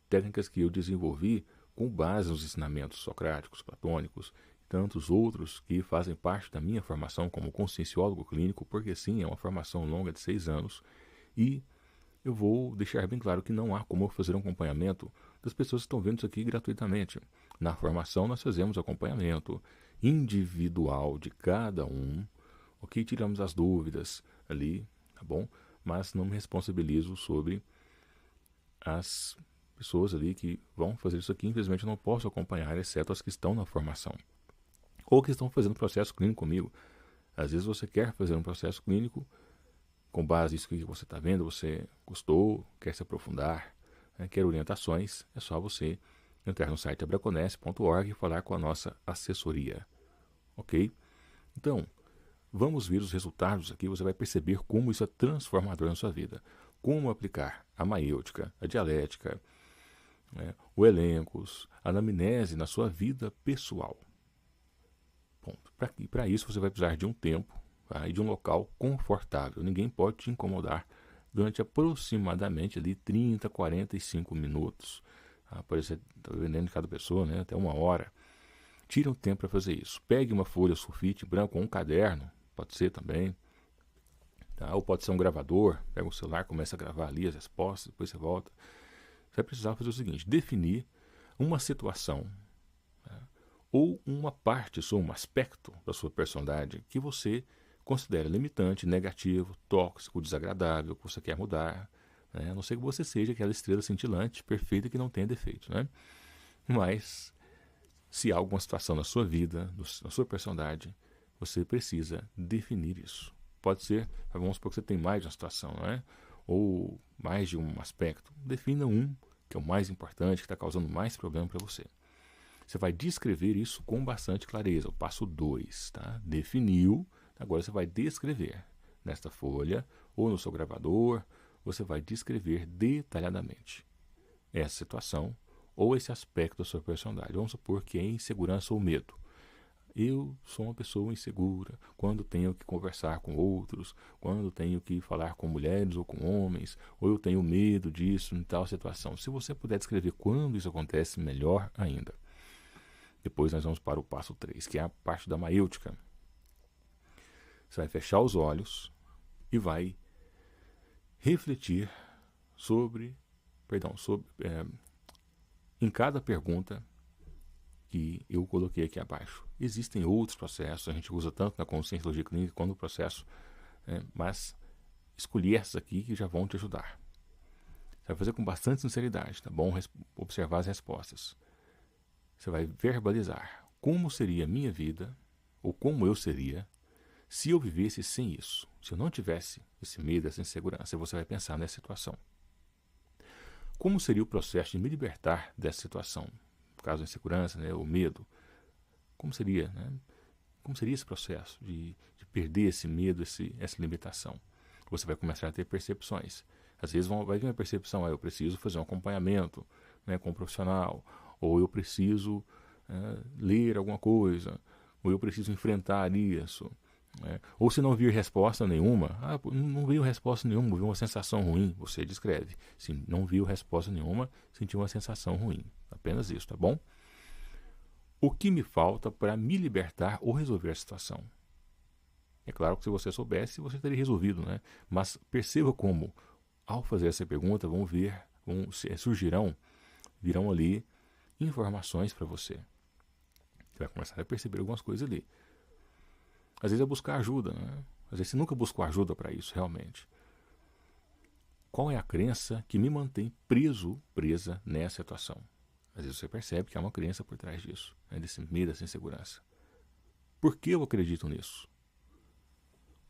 técnicas que eu desenvolvi com base nos ensinamentos socráticos, platônicos, e tantos outros que fazem parte da minha formação como conscienciólogo clínico, porque sim, é uma formação longa de 6 anos, e eu vou deixar bem claro que não há como eu fazer um acompanhamento das pessoas que estão vendo isso aqui gratuitamente. Na formação nós fazemos acompanhamento individual de cada um, ok? Tiramos as dúvidas ali, tá bom? Mas não me responsabilizo sobre as pessoas ali que vão fazer isso aqui. Infelizmente eu não posso acompanhar, exceto as que estão na formação ou que estão fazendo processo clínico comigo. Às vezes você quer fazer um processo clínico com base nisso que você está vendo, você gostou, quer se aprofundar, né, quer orientações, é só você entrar no site abraconesse.org e falar com a nossa assessoria, ok? Então, vamos ver os resultados aqui. Você vai perceber como isso é transformador na sua vida. Como aplicar a maêutica, a dialética, né, o elencos, a anamnese na sua vida pessoal. Para isso você vai precisar de um tempo, tá, e de um local confortável. Ninguém pode te incomodar durante aproximadamente ali 30, 45 minutos. Tá? Pode ser, dependendo de cada pessoa, né, até 1 hora. Tire um tempo para fazer isso. Pegue uma folha sulfite branca ou um caderno, pode ser também. Tá? Ou pode ser um gravador. Pega o celular, começa a gravar ali as respostas, depois você volta. Você vai precisar fazer o seguinte: definir uma situação, né, ou uma parte sua, um aspecto da sua personalidade que você considera limitante, negativo, tóxico, desagradável, que você quer mudar, né? A não ser que você seja aquela estrela cintilante, perfeita, que não tem defeito, né? Mas se há alguma situação na sua vida, na sua personalidade, você precisa definir isso. Pode ser, vamos supor que você tem mais de uma situação, não é? ou mais de um aspecto. Defina um, que é o mais importante, que está causando mais problema para você. Você vai descrever isso com bastante clareza. O passo 2, tá? Definiu, agora você vai descrever. Nesta folha ou no seu gravador, você vai descrever detalhadamente essa situação ou esse aspecto da sua personalidade. Vamos supor que é insegurança ou medo. Eu sou uma pessoa insegura quando tenho que conversar com outros, quando tenho que falar com mulheres ou com homens, ou eu tenho medo disso em tal situação. Se você puder descrever quando isso acontece, melhor ainda. Depois nós vamos para o passo 3, que é a parte da maêutica. Você vai fechar os olhos e vai refletir em cada pergunta que eu coloquei aqui abaixo. Existem outros processos, a gente usa tanto na conscienciologia clínica quanto no processo, mas escolhi essas aqui que já vão te ajudar. Você vai fazer com bastante sinceridade, tá bom? Observar as respostas. Você vai verbalizar como seria a minha vida, ou como eu seria, se eu vivesse sem isso. Se eu não tivesse esse medo, essa insegurança, você vai pensar nessa situação. Como seria o processo de me libertar dessa situação? No caso da insegurança, o medo. Como seria, Como seria esse processo de perder esse medo, essa limitação? Você vai começar a ter percepções. Às vezes vai vir uma percepção, eu preciso fazer um acompanhamento com um profissional, ou eu preciso ler alguma coisa, ou eu preciso enfrentar isso. Ou se não vir resposta nenhuma, não veio resposta nenhuma, veio uma sensação ruim, você descreve. Se não viu resposta nenhuma, sentiu uma sensação ruim. Apenas isso, tá bom? O que me falta para me libertar ou resolver a situação? É claro que se você soubesse, você teria resolvido, Mas perceba como, ao fazer essa pergunta, virão ali informações para você. Você vai começar a perceber algumas coisas ali. Às vezes é buscar ajuda, Às vezes você nunca buscou ajuda para isso, realmente. Qual é a crença que me mantém presa nessa situação? Às vezes você percebe que há uma crença por trás disso, desse medo, dessa insegurança. Por que eu acredito nisso?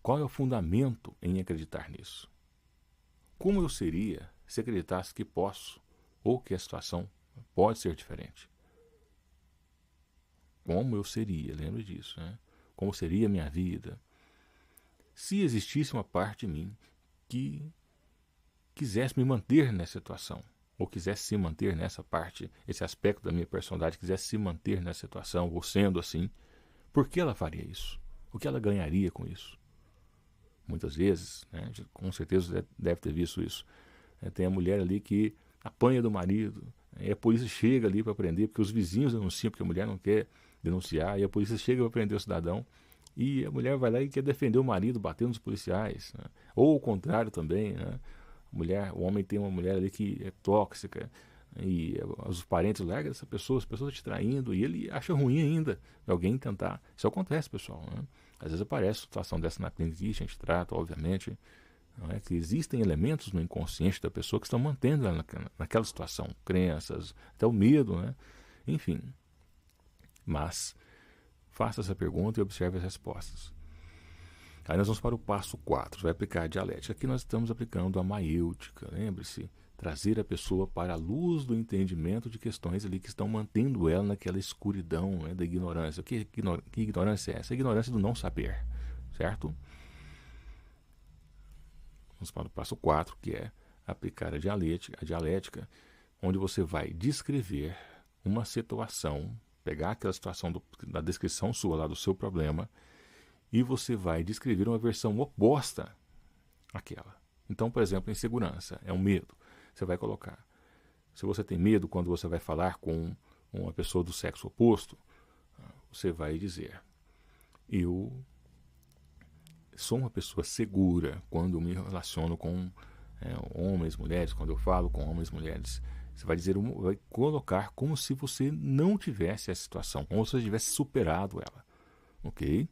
Qual é o fundamento em acreditar nisso? Como eu seria se acreditasse que posso, ou que a situação pode ser diferente? Como eu seria, lembre disso, Como seria a minha vida? Se existisse uma parte de mim que quisesse me manter nessa situação, ou quisesse se manter nessa parte, esse aspecto da minha personalidade, quisesse se manter nessa situação, ou sendo assim, por que ela faria isso? O que ela ganharia com isso? Muitas vezes, com certeza deve ter visto isso, tem a mulher ali que apanha do marido, e a polícia chega ali para prender, porque os vizinhos denunciam, porque a mulher não quer denunciar, e a polícia chega para prender o cidadão, e a mulher vai lá e quer defender o marido, batendo nos policiais, ou o contrário também, O homem tem uma mulher ali que é tóxica, e os parentes largam essa pessoa, as pessoas te traindo, e ele acha ruim ainda alguém tentar. Isso acontece, pessoal, Às vezes aparece situação dessa na clínica, a gente trata, obviamente, que existem elementos no inconsciente da pessoa que estão mantendo ela naquela situação, crenças, até o medo, Enfim. Mas faça essa pergunta e observe as respostas. Aí nós vamos para o passo 4, vai aplicar a dialética. Aqui nós estamos aplicando a maêutica, lembre-se, trazer a pessoa para a luz do entendimento de questões ali que estão mantendo ela naquela escuridão da ignorância. Que ignorância é essa? A ignorância do não saber, certo? Vamos para o passo 4, que é aplicar a dialética, onde você vai descrever uma situação, pegar aquela situação da descrição sua lá do seu problema, e você vai descrever uma versão oposta àquela. Então, por exemplo, insegurança, é um medo. Você vai colocar. Se você tem medo quando você vai falar com uma pessoa do sexo oposto, você vai dizer: eu sou uma pessoa segura quando eu me relaciono com homens, mulheres, quando eu falo com homens, mulheres. Você vai colocar como se você não tivesse essa situação, como se você tivesse superado ela. Ok?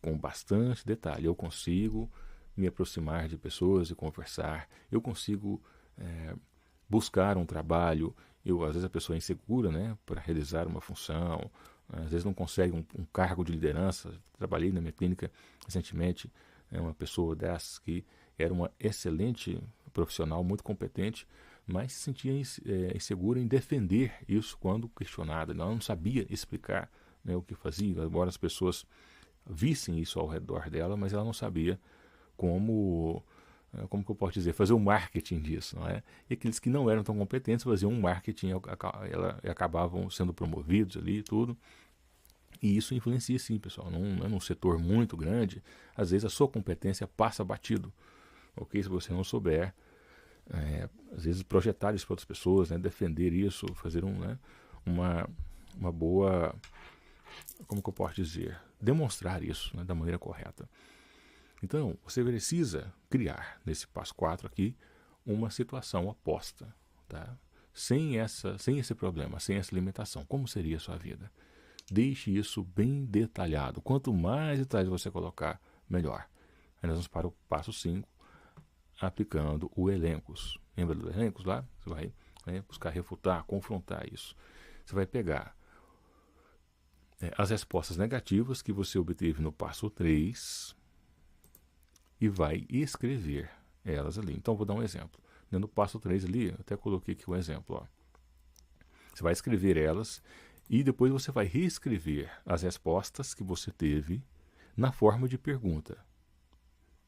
Com bastante detalhe. Eu consigo me aproximar de pessoas e conversar. Eu consigo buscar um trabalho. Às vezes a pessoa é insegura, para realizar uma função. Às vezes não consegue um cargo de liderança. Trabalhei na minha clínica recentemente É uma pessoa dessas que era uma excelente profissional, muito competente, mas se sentia insegura em defender isso quando questionada. Ela não sabia explicar, né, o que fazia, embora as pessoas vissem isso ao redor dela, mas ela não sabia como, como que eu posso dizer, fazer o marketing disso, não é? E aqueles que não eram tão competentes faziam um marketing e acabavam sendo promovidos ali e tudo. E isso influencia sim, pessoal. Num setor muito grande, às vezes a sua competência passa batido. Ok? Se você não souber, às vezes projetar isso para outras pessoas, né? Defender isso, fazer uma boa, como que eu posso dizer, demonstrar isso, né, da maneira correta. Então, você precisa criar, nesse passo 4 aqui, uma situação oposta, tá? Sem esse problema, sem essa limitação. Como seria a sua vida? Deixe isso bem detalhado. Quanto mais detalhes você colocar, melhor. Aí nós vamos para o passo 5, aplicando o elencos. Lembra do elencos lá? Você vai, buscar refutar, confrontar isso. Você vai pegar as respostas negativas que você obteve no passo 3 e vai escrever elas ali. Então, vou dar um exemplo. No passo 3 ali, eu até coloquei aqui um exemplo. Ó. Você vai escrever elas e depois você vai reescrever as respostas que você teve na forma de pergunta.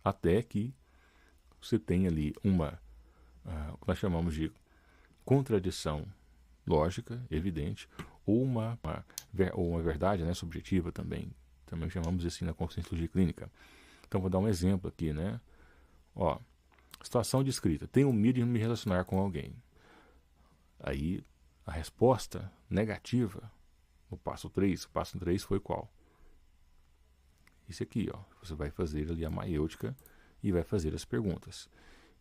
Até que você tenha ali o que nós chamamos de contradição lógica, evidente, ou uma verdade, né, subjetiva também. Também chamamos assim na conscienciologia clínica. Então, vou dar um exemplo aqui, né? Ó, situação descrita. Tenho medo de me relacionar com alguém. Aí, a resposta negativa no passo 3. O passo 3 foi qual? Isso aqui, ó. Você vai fazer ali a maiêutica e vai fazer as perguntas.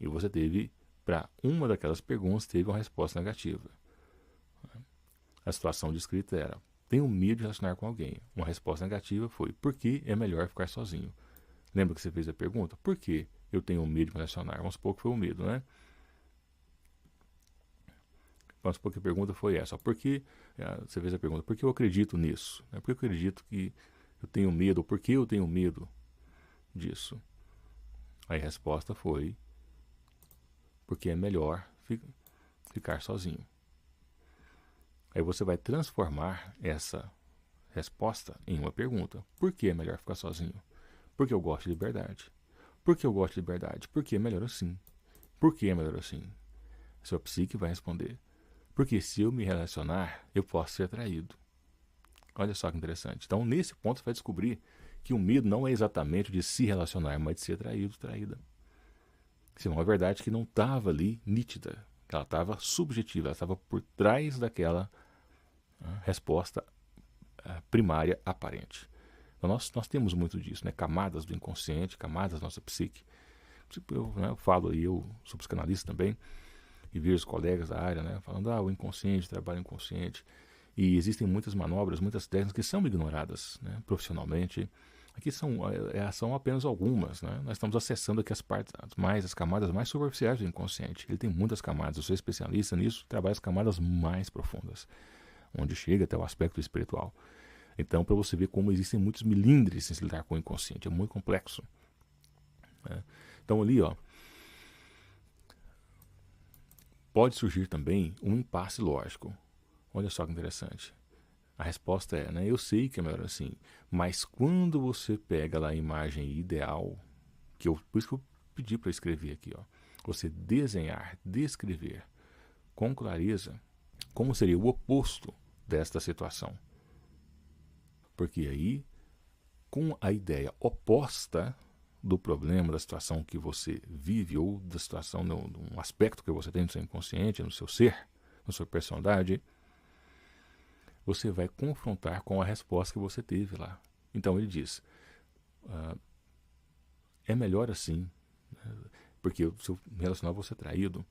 E você teve, para uma daquelas perguntas, teve uma resposta negativa. A situação descrita era: tenho medo de relacionar com alguém. Uma resposta negativa foi: por que é melhor ficar sozinho? Lembra que você fez a pergunta? Por que eu tenho medo de me relacionar? Vamos supor que foi o medo, né? Vamos supor que a pergunta foi essa. Por que você fez a pergunta? Por que eu acredito nisso? Por que eu acredito que eu tenho medo? Por que eu tenho medo disso? Aí a resposta foi: porque é melhor ficar sozinho. Aí você vai transformar essa resposta em uma pergunta. Por que é melhor ficar sozinho? Porque eu gosto de liberdade. Por que eu gosto de liberdade? Porque é melhor assim. Por que é melhor assim? Sua psique vai responder: porque se eu me relacionar, eu posso ser traído. Olha só que interessante. Então, nesse ponto, você vai descobrir que o medo não é exatamente de se relacionar, mas de ser traído, traída. Isso é uma verdade que não estava ali nítida. Ela estava subjetiva, ela estava por trás daquela resposta primária aparente. Então, nós temos muito disso, né? Camadas do inconsciente, camadas da nossa psique. Eu falo aí, eu sou psicanalista também, e vejo os colegas da área, né, falando: o inconsciente, trabalho inconsciente. E existem muitas manobras, muitas técnicas que são ignoradas, né, profissionalmente. Aqui são apenas algumas, né? Nós estamos acessando aqui as camadas mais superficiais do inconsciente. Ele tem muitas camadas. Eu sou especialista nisso, trabalho as camadas mais profundas, onde chega até o aspecto espiritual. Então, para você ver como existem muitos milindres em se lidar com o inconsciente, é muito complexo. Né? Então, ali, ó, pode surgir também um impasse lógico. Olha só que interessante. A resposta é, né, eu sei que é melhor assim, mas quando você pega lá a imagem ideal, por isso que eu pedi para escrever aqui, ó, você desenhar, descrever com clareza como seria o oposto desta situação. Porque aí, com a ideia oposta do problema, da situação que você vive, ou da situação, num aspecto que você tem no seu inconsciente, no seu ser, na sua personalidade, você vai confrontar com a resposta que você teve lá. Então ele diz: é melhor assim, porque se eu me relacionar, eu vou ser traído.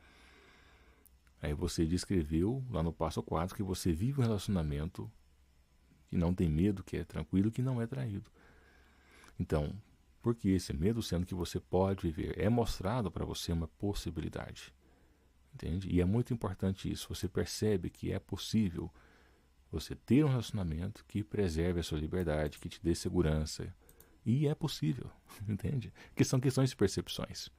Aí você descreveu lá no passo 4 que você vive um relacionamento que não tem medo, que é tranquilo, que não é traído. Então, por que esse medo, sendo que você pode viver? É mostrado para você uma possibilidade. Entende? E é muito importante isso. Você percebe que é possível você ter um relacionamento que preserve a sua liberdade, que te dê segurança, E é possível, entende? Que são questões de percepções.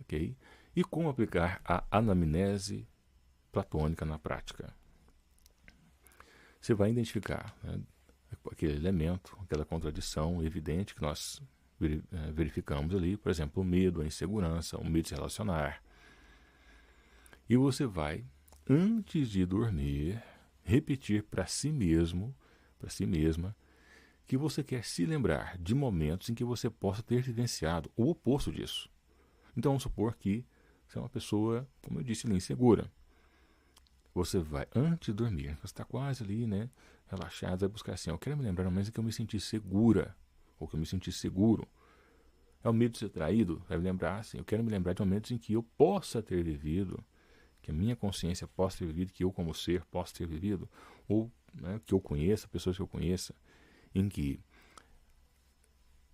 Ok? E como aplicar a anamnese platônica na prática? Você vai identificar, né, aquele elemento, aquela contradição evidente que nós verificamos ali, por exemplo, o medo, a insegurança, o medo de se relacionar. E você vai, antes de dormir, repetir para si mesmo, para si mesma, que você quer se lembrar de momentos em que você possa ter vivenciado o oposto disso. Então vamos supor que você é uma pessoa, como eu disse ali, insegura. Você vai, antes de dormir, você está quase ali, né, relaxado, vai buscar assim, eu quero me lembrar momentos em que eu me senti segura, ou que eu me senti seguro. É o medo de ser traído, vai lembrar assim, eu quero me lembrar de momentos em que eu possa ter vivido, que a minha consciência possa ter vivido, que eu como ser possa ter vivido, ou, né, que eu conheça, pessoas que eu conheça, em que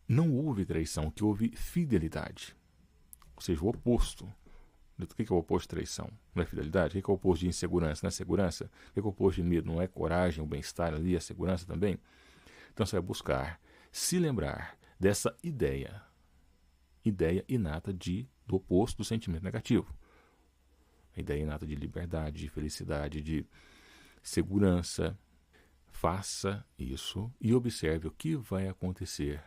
não houve traição, que houve fidelidade. Ou seja, o oposto. O que é o oposto de traição? Não é fidelidade? O que é o oposto de insegurança? Não é segurança? O que é o oposto de medo? Não é coragem, o bem-estar ali, a segurança também? Então você vai buscar se lembrar dessa ideia inata do oposto do sentimento negativo. A ideia inata de liberdade, de felicidade, de segurança. Faça isso e observe o que vai acontecer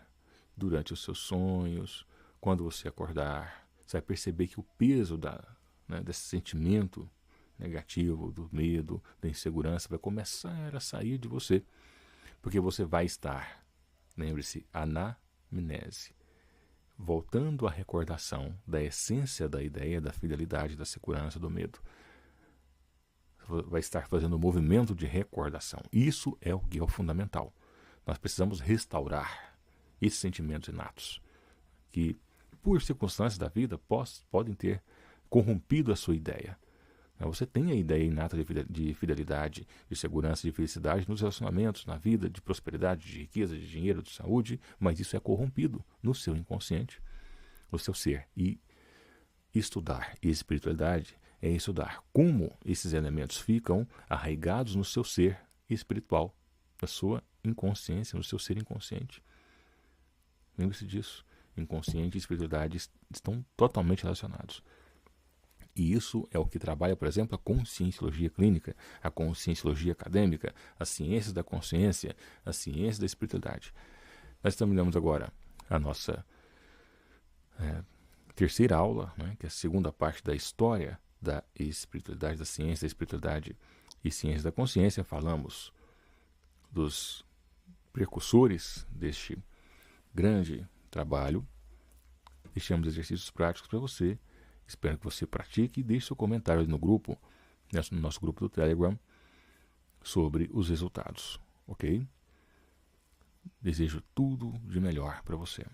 durante os seus sonhos, quando você acordar. Você vai perceber que o peso desse sentimento negativo, do medo, da insegurança, vai começar a sair de você. Porque você vai estar, lembre-se, anamnese, voltando à recordação da essência da ideia da fidelidade, da segurança, do medo. Vai estar fazendo um movimento de recordação. Isso é o que é o fundamental. Nós precisamos restaurar esses sentimentos inatos, que por circunstâncias da vida podem ter corrompido a sua ideia. Você tem a ideia inata de fidelidade, de segurança, de felicidade nos relacionamentos, na vida, de prosperidade, de riqueza, de dinheiro, de saúde, mas isso é corrompido no seu inconsciente, no seu ser. E estudar espiritualidade é estudar como esses elementos ficam arraigados no seu ser espiritual, na sua inconsciência, no seu ser inconsciente. Lembre-se disso. Inconsciente e espiritualidade estão totalmente relacionados. E isso é o que trabalha, por exemplo, a conscienciologia clínica, a conscienciologia acadêmica, as ciências da consciência, as ciências da espiritualidade. Nós terminamos agora a nossa terceira aula, né, que é a segunda parte da história da espiritualidade, da ciência da espiritualidade e ciência da consciência. Falamos dos precursores deste grande trabalho. Deixamos exercícios práticos para você. Espero que você pratique e deixe seu comentário no grupo, no nosso grupo do Telegram, sobre os resultados, ok? Desejo tudo de melhor para você.